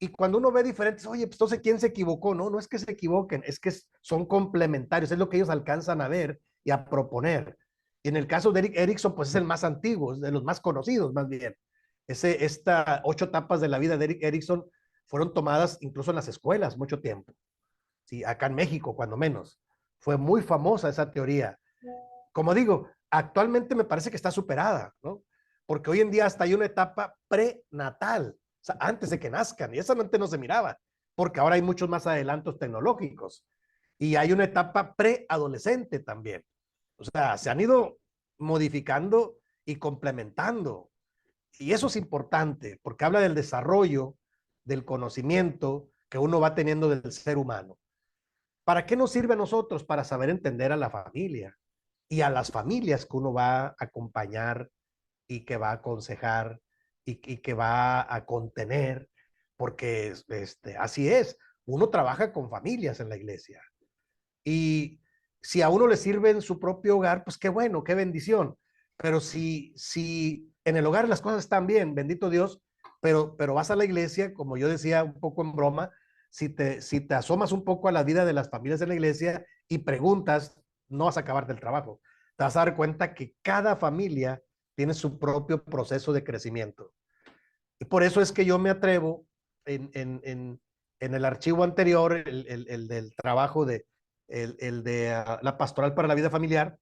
S1: Y cuando uno ve diferentes, oye, pues entonces, ¿quién se equivocó? No, no es que se equivoquen, es que son complementarios, es lo que ellos alcanzan a ver y a proponer. Y en el caso de Eric Erickson, pues es el más antiguo, es de los más conocidos, más bien. Esta 8 etapas de la vida de Eric Erickson fueron tomadas incluso en las escuelas mucho tiempo. Sí, acá en México, cuando menos. Fue muy famosa esa teoría. Como digo, actualmente me parece que está superada, ¿no? Porque hoy en día hasta hay una etapa prenatal, o sea, antes de que nazcan, y esa antes no se miraba, porque ahora hay muchos más adelantos tecnológicos. Y hay una etapa preadolescente también. O sea, se han ido modificando y complementando. Y eso es importante, porque habla del desarrollo, del conocimiento que uno va teniendo del ser humano. ¿Para qué nos sirve a nosotros? Para saber entender a la familia y a las familias que uno va a acompañar y que va a aconsejar y que va a contener, porque así es, uno trabaja con familias en la iglesia y si a uno le sirve en su propio hogar, pues qué bueno, qué bendición, pero si en el hogar las cosas están bien, bendito Dios, pero vas a la iglesia, como yo decía un poco en broma, si te asomas un poco a la vida de las familias de la iglesia y preguntas, no vas a acabar del trabajo. Te vas a dar cuenta que cada familia tiene su propio proceso de crecimiento. Y por eso es que yo me atrevo en el archivo anterior, el del trabajo el de la pastoral para la vida familiar,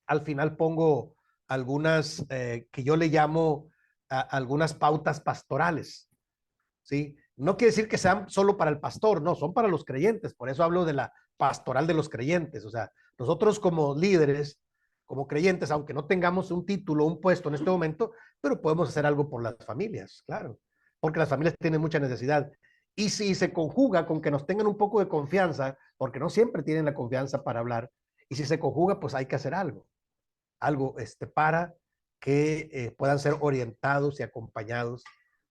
S1: al final pongo algunas que yo le llamo algunas pautas pastorales. ¿Sí? No quiere decir que sean solo para el pastor, no, son para los creyentes, por eso hablo de la pastoral de los creyentes, o sea, nosotros como líderes, como creyentes, aunque no tengamos un título, un puesto en este momento, pero podemos hacer algo por las familias, claro, porque las familias tienen mucha necesidad. Y si se conjuga con que nos tengan un poco de confianza, porque no siempre tienen la confianza para hablar, y si se conjuga, pues hay que hacer algo para que puedan ser orientados y acompañados,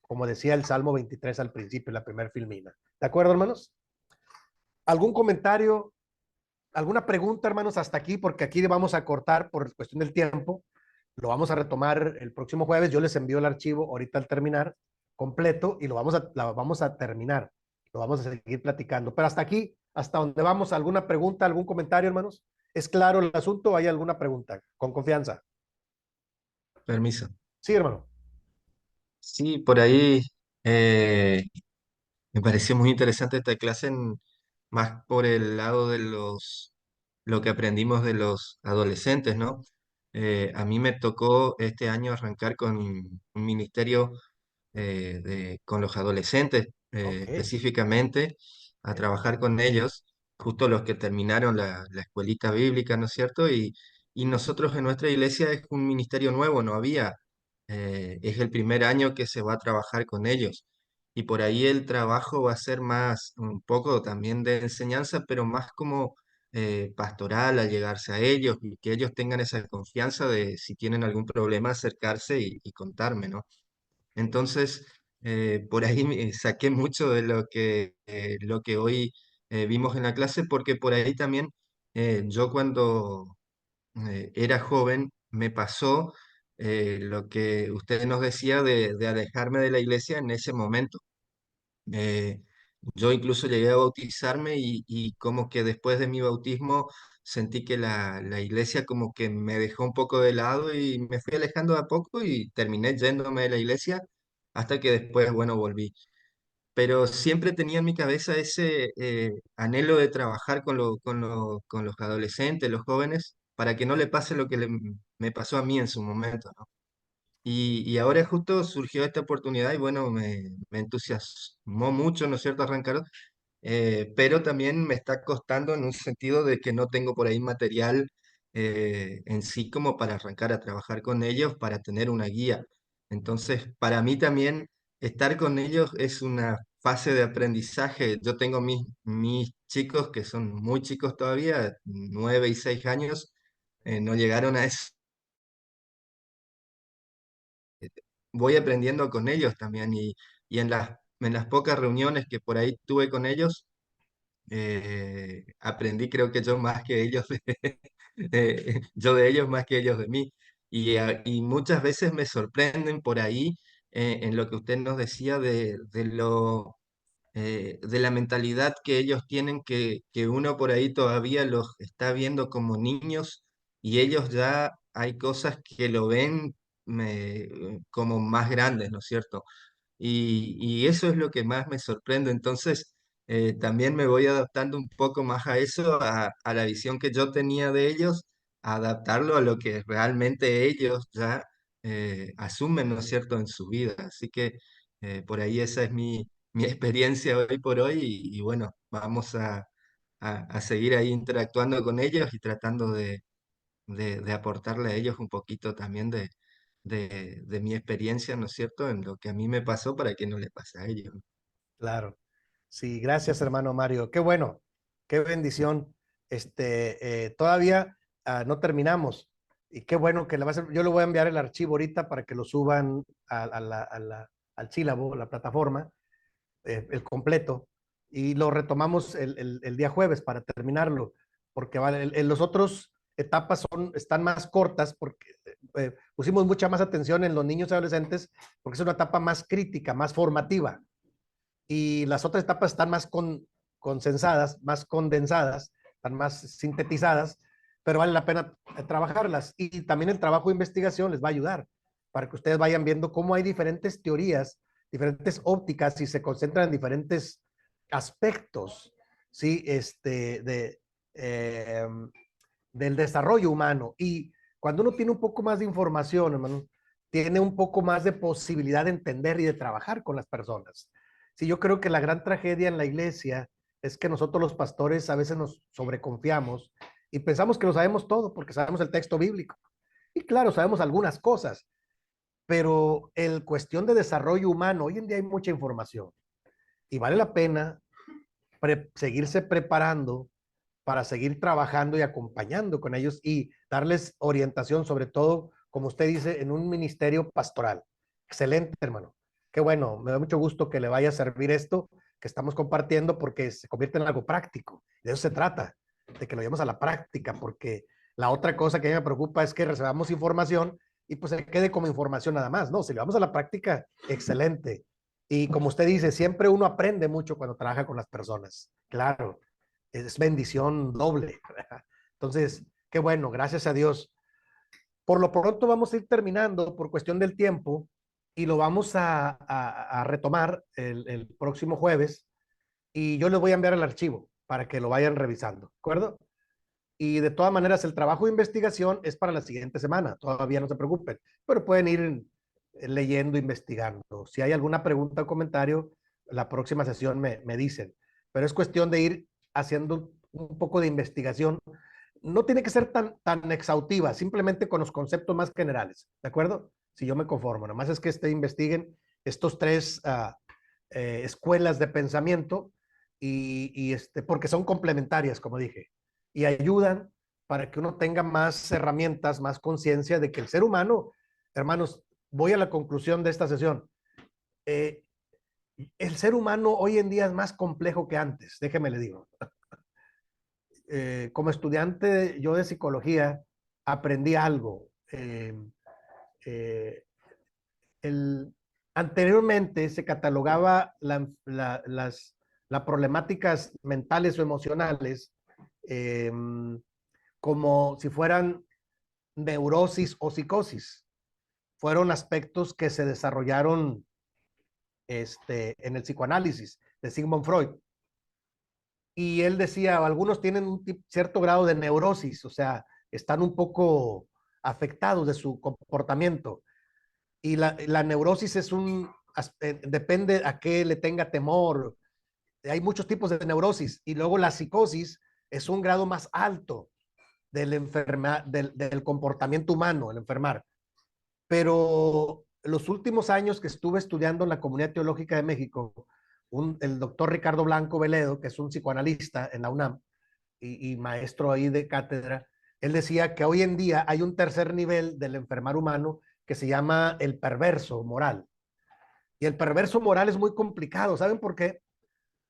S1: como decía el Salmo 23 al principio, la primera filmina. ¿De acuerdo, hermanos? ¿Algún comentario, alguna pregunta, hermanos, hasta aquí? Porque aquí vamos a cortar por cuestión del tiempo. Lo vamos a retomar el próximo jueves. Yo les envío el archivo ahorita al terminar completo y vamos a terminar. Lo vamos a seguir platicando. Pero hasta aquí, hasta donde vamos, ¿alguna pregunta, algún comentario, hermanos? ¿Es claro el asunto? ¿Hay alguna pregunta? Con confianza.
S3: Permiso.
S1: Sí, hermano.
S3: Sí, por ahí eh, me pareció muy interesante esta clase, más por el lado de lo que aprendimos de los adolescentes, ¿no? A mí me tocó este año arrancar con un ministerio con los adolescentes,
S1: Ok.
S3: específicamente, a
S1: Ok.
S3: trabajar con ellos, justo los que terminaron la escuelita bíblica, ¿no es cierto? Y nosotros en nuestra iglesia es un ministerio nuevo, no había, es el primer año que se va a trabajar con ellos. Y por ahí el trabajo va a ser más, un poco también de enseñanza, pero más como pastoral, al llegarse a ellos y que ellos tengan esa confianza de si tienen algún problema acercarse y contarme, ¿no? Entonces, por ahí me saqué mucho de lo que hoy vimos en la clase, porque por ahí también yo cuando era joven me pasó lo que usted nos decía de alejarme de la iglesia en ese momento. Eh, yo incluso llegué a bautizarme y como que después de mi bautismo sentí que la iglesia como que me dejó un poco de lado y me fui alejando de a poco y terminé yéndome de la iglesia hasta que después, bueno, volví. Pero siempre tenía en mi cabeza ese anhelo de trabajar con los adolescentes, los jóvenes, para que no le pase lo que me pasó a mí en su momento, ¿no? Y ahora justo surgió esta oportunidad y bueno, me entusiasmó mucho, ¿no es cierto?, arrancar, pero también me está costando en un sentido de que no tengo por ahí material en sí como para arrancar a trabajar con ellos, para tener una guía. Entonces, para mí también estar con ellos es una fase de aprendizaje. Yo tengo mis chicos que son muy chicos todavía, 9 y 6 años, no llegaron a eso. Voy aprendiendo con ellos también y en las pocas reuniones que por ahí tuve con ellos, aprendí creo que yo más que ellos, yo de ellos más que ellos de mí. Y muchas veces me sorprenden por ahí en lo que usted nos decía de lo de la mentalidad que ellos tienen, que uno por ahí todavía los está viendo como niños y ellos ya hay cosas que lo ven como más grandes, ¿no es cierto? Y eso es lo que más me sorprende. Entonces, también me voy adaptando un poco más a eso, a la visión que yo tenía de ellos, a adaptarlo a lo que realmente ellos ya asumen, ¿no es cierto?, en su vida. Así que por ahí esa es mi experiencia hoy por hoy y bueno, vamos a seguir ahí interactuando con ellos y tratando de aportarle a ellos un poquito también de mi experiencia, ¿no es cierto?, en lo que a mí me pasó para que no le pase a ellos.
S1: Claro. Sí, gracias, hermano Mario. Qué bueno, qué bendición. Todavía no terminamos. Y qué bueno que le va a hacer. Yo le voy a enviar el archivo ahorita para que lo suban al sílabo, la plataforma, el completo. Y lo retomamos el día jueves para terminarlo. Porque vale, los otros etapas están más cortas porque pusimos mucha más atención en los niños y adolescentes porque es una etapa más crítica, más formativa y las otras etapas están más consensadas, más condensadas, están más sintetizadas, pero vale la pena trabajarlas. Y también el trabajo de investigación les va a ayudar para que ustedes vayan viendo cómo hay diferentes teorías, diferentes ópticas y se concentran en diferentes aspectos, ¿sí? Eh, del desarrollo humano. Y cuando uno tiene un poco más de información, hermano, tiene un poco más de posibilidad de entender y de trabajar con las personas. Sí, yo creo que la gran tragedia en la iglesia es que nosotros los pastores a veces nos sobreconfiamos y pensamos que lo sabemos todo porque sabemos el texto bíblico. Y claro, sabemos algunas cosas, pero en cuestión de desarrollo humano, hoy en día hay mucha información y vale la pena seguirse preparando para seguir trabajando y acompañando con ellos y darles orientación, sobre todo, como usted dice, en un ministerio pastoral. Excelente, hermano. Qué bueno, me da mucho gusto que le vaya a servir esto que estamos compartiendo porque se convierte en algo práctico. De eso se trata, de que lo llevemos a la práctica, porque la otra cosa que a mí me preocupa es que recibamos información y pues se quede como información nada más. No, si lo vamos a la práctica, excelente. Y como usted dice, siempre uno aprende mucho cuando trabaja con las personas. Claro, es bendición doble. Entonces, qué bueno, gracias a Dios. Por lo pronto vamos a ir terminando por cuestión del tiempo y lo vamos a retomar el próximo jueves y yo les voy a enviar el archivo para que lo vayan revisando, ¿de acuerdo? Y de todas maneras, el trabajo de investigación es para la siguiente semana, todavía no se preocupen, pero pueden ir leyendo, investigando. Si hay alguna pregunta o comentario, la próxima sesión me dicen, pero es cuestión de ir haciendo un poco de investigación. No tiene que ser tan exhaustiva, simplemente con los conceptos más generales, ¿de acuerdo? Si yo me conformo, nomás es que investiguen estos tres escuelas de pensamiento porque son complementarias, como dije, y ayudan para que uno tenga más herramientas, más conciencia de que el ser humano, hermanos, voy a la conclusión de esta sesión. Eh, el ser humano hoy en día es más complejo que antes, déjeme le digo. Como estudiante yo de psicología aprendí algo. Eh, el, anteriormente se catalogaba las problemáticas mentales o emocionales eh, como si fueran neurosis o psicosis. Fueron aspectos que se desarrollaron en el psicoanálisis de Sigmund Freud. Y él decía, algunos tienen un cierto grado de neurosis, o sea, están un poco afectados de su comportamiento. Y la neurosis depende a qué le tenga temor. Hay muchos tipos de neurosis. Y luego la psicosis es un grado más alto del comportamiento humano, el enfermar. Pero los últimos años que estuve estudiando en la Comunidad Teológica de México, el doctor Ricardo Blanco Veledo, que es un psicoanalista en la UNAM y maestro ahí de cátedra, él decía que hoy en día hay un tercer nivel del enfermar humano que se llama el perverso moral. Y el perverso moral es muy complicado. ¿Saben por qué?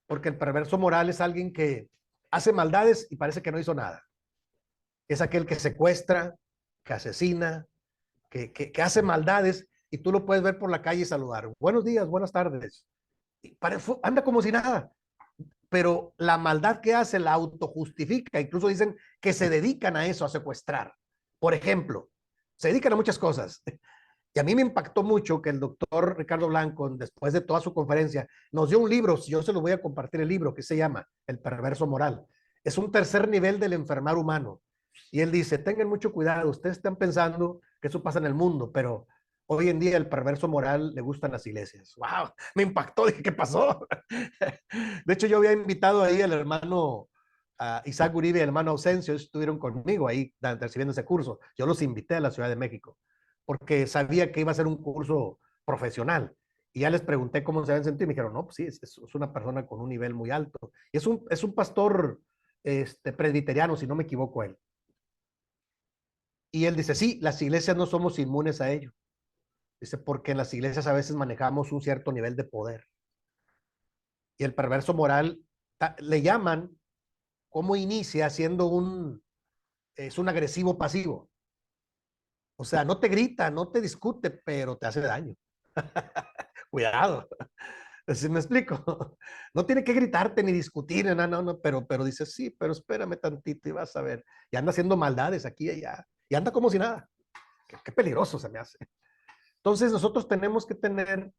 S1: Porque el perverso moral es alguien que hace maldades y parece que no hizo nada. Es aquel que secuestra, que asesina, que hace maldades y tú lo puedes ver por la calle y saludar. Buenos días, buenas tardes. anda como si nada, pero la maldad que hace la autojustifica. Incluso dicen que se dedican a eso, a secuestrar. Por ejemplo, se dedican a muchas cosas. Y a mí me impactó mucho que el doctor Ricardo Blanco, después de toda su conferencia, nos dio un libro, si yo se lo voy a compartir el libro, que se llama El perverso moral. Es un tercer nivel del enfermar humano. Y él dice, tengan mucho cuidado, ustedes están pensando que eso pasa en el mundo, pero hoy en día el perverso moral le gustan las iglesias. ¡Wow! Me impactó, dije, ¿qué pasó? De hecho, yo había invitado ahí al hermano Isaac Uribe y el hermano Ausencio, estuvieron conmigo ahí recibiendo ese curso. Yo los invité a la Ciudad de México porque sabía que iba a ser un curso profesional. Y ya les pregunté cómo se habían sentido y me dijeron, no, pues sí, es una persona con un nivel muy alto. Y es un pastor presbiteriano, si no me equivoco él. Y él dice, sí, las iglesias no somos inmunes a ello. Dice, porque en las iglesias a veces manejamos un cierto nivel de poder. Y el perverso moral le llaman, cómo inicia siendo es un agresivo pasivo. O sea, no te grita, no te discute, pero te hace daño. Cuidado. ¿Sí me explico? No tiene que gritarte ni discutir, no, pero dice, sí, pero espérame tantito y vas a ver. Y anda haciendo maldades aquí y allá. Y anda como si nada. Qué peligroso se me hace. Entonces nosotros tenemos que tener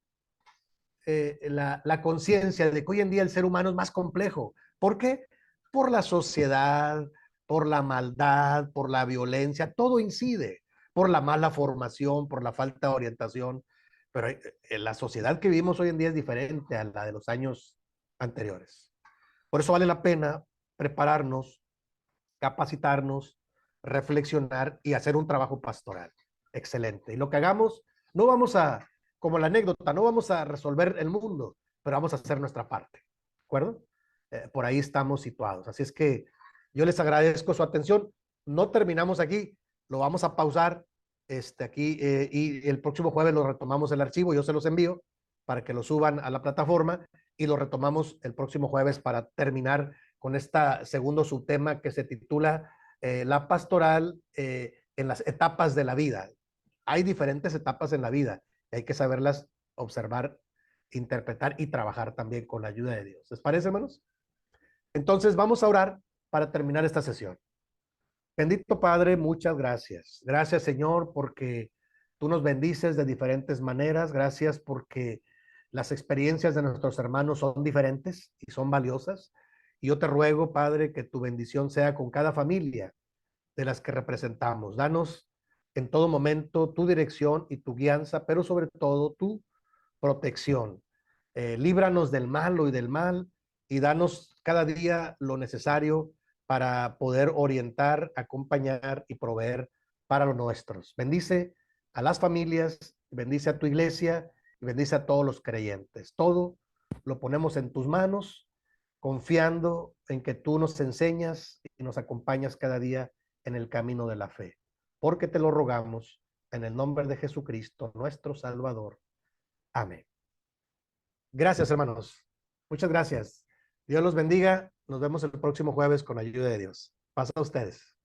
S1: la conciencia de que hoy en día el ser humano es más complejo. ¿Por qué? Por la sociedad, por la maldad, por la violencia, todo incide, por la mala formación, por la falta de orientación. Pero la sociedad que vivimos hoy en día es diferente a la de los años anteriores. Por eso vale la pena prepararnos, capacitarnos, reflexionar y hacer un trabajo pastoral. Excelente. Y lo que hagamos, no vamos a, como la anécdota, no vamos a resolver el mundo, pero vamos a hacer nuestra parte. ¿De acuerdo? Por ahí estamos situados. Así es que yo les agradezco su atención. No terminamos aquí, lo vamos a pausar aquí y el próximo jueves lo retomamos el archivo, yo se los envío para que lo suban a la plataforma y lo retomamos el próximo jueves para terminar con este segundo subtema que se titula La pastoral en las etapas de la vida. Hay diferentes etapas en la vida y hay que saberlas observar, interpretar y trabajar también con la ayuda de Dios. ¿Les parece, hermanos? Entonces vamos a orar para terminar esta sesión. Bendito Padre, muchas gracias. Gracias, Señor, porque tú nos bendices de diferentes maneras. Gracias porque las experiencias de nuestros hermanos son diferentes y son valiosas. Y yo te ruego, Padre, que tu bendición sea con cada familia de las que representamos. Danos en todo momento tu dirección y tu guianza, pero sobre todo tu protección. Líbranos del malo y del mal y danos cada día lo necesario para poder orientar, acompañar y proveer para los nuestros. Bendice a las familias, bendice a tu iglesia y bendice a todos los creyentes. Todo lo ponemos en tus manos, confiando en que tú nos enseñas y nos acompañas cada día en el camino de la fe. Porque te lo rogamos en el nombre de Jesucristo, nuestro Salvador. Amén. Gracias, hermanos. Muchas gracias. Dios los bendiga. Nos vemos el próximo jueves con ayuda de Dios. Pasa a ustedes.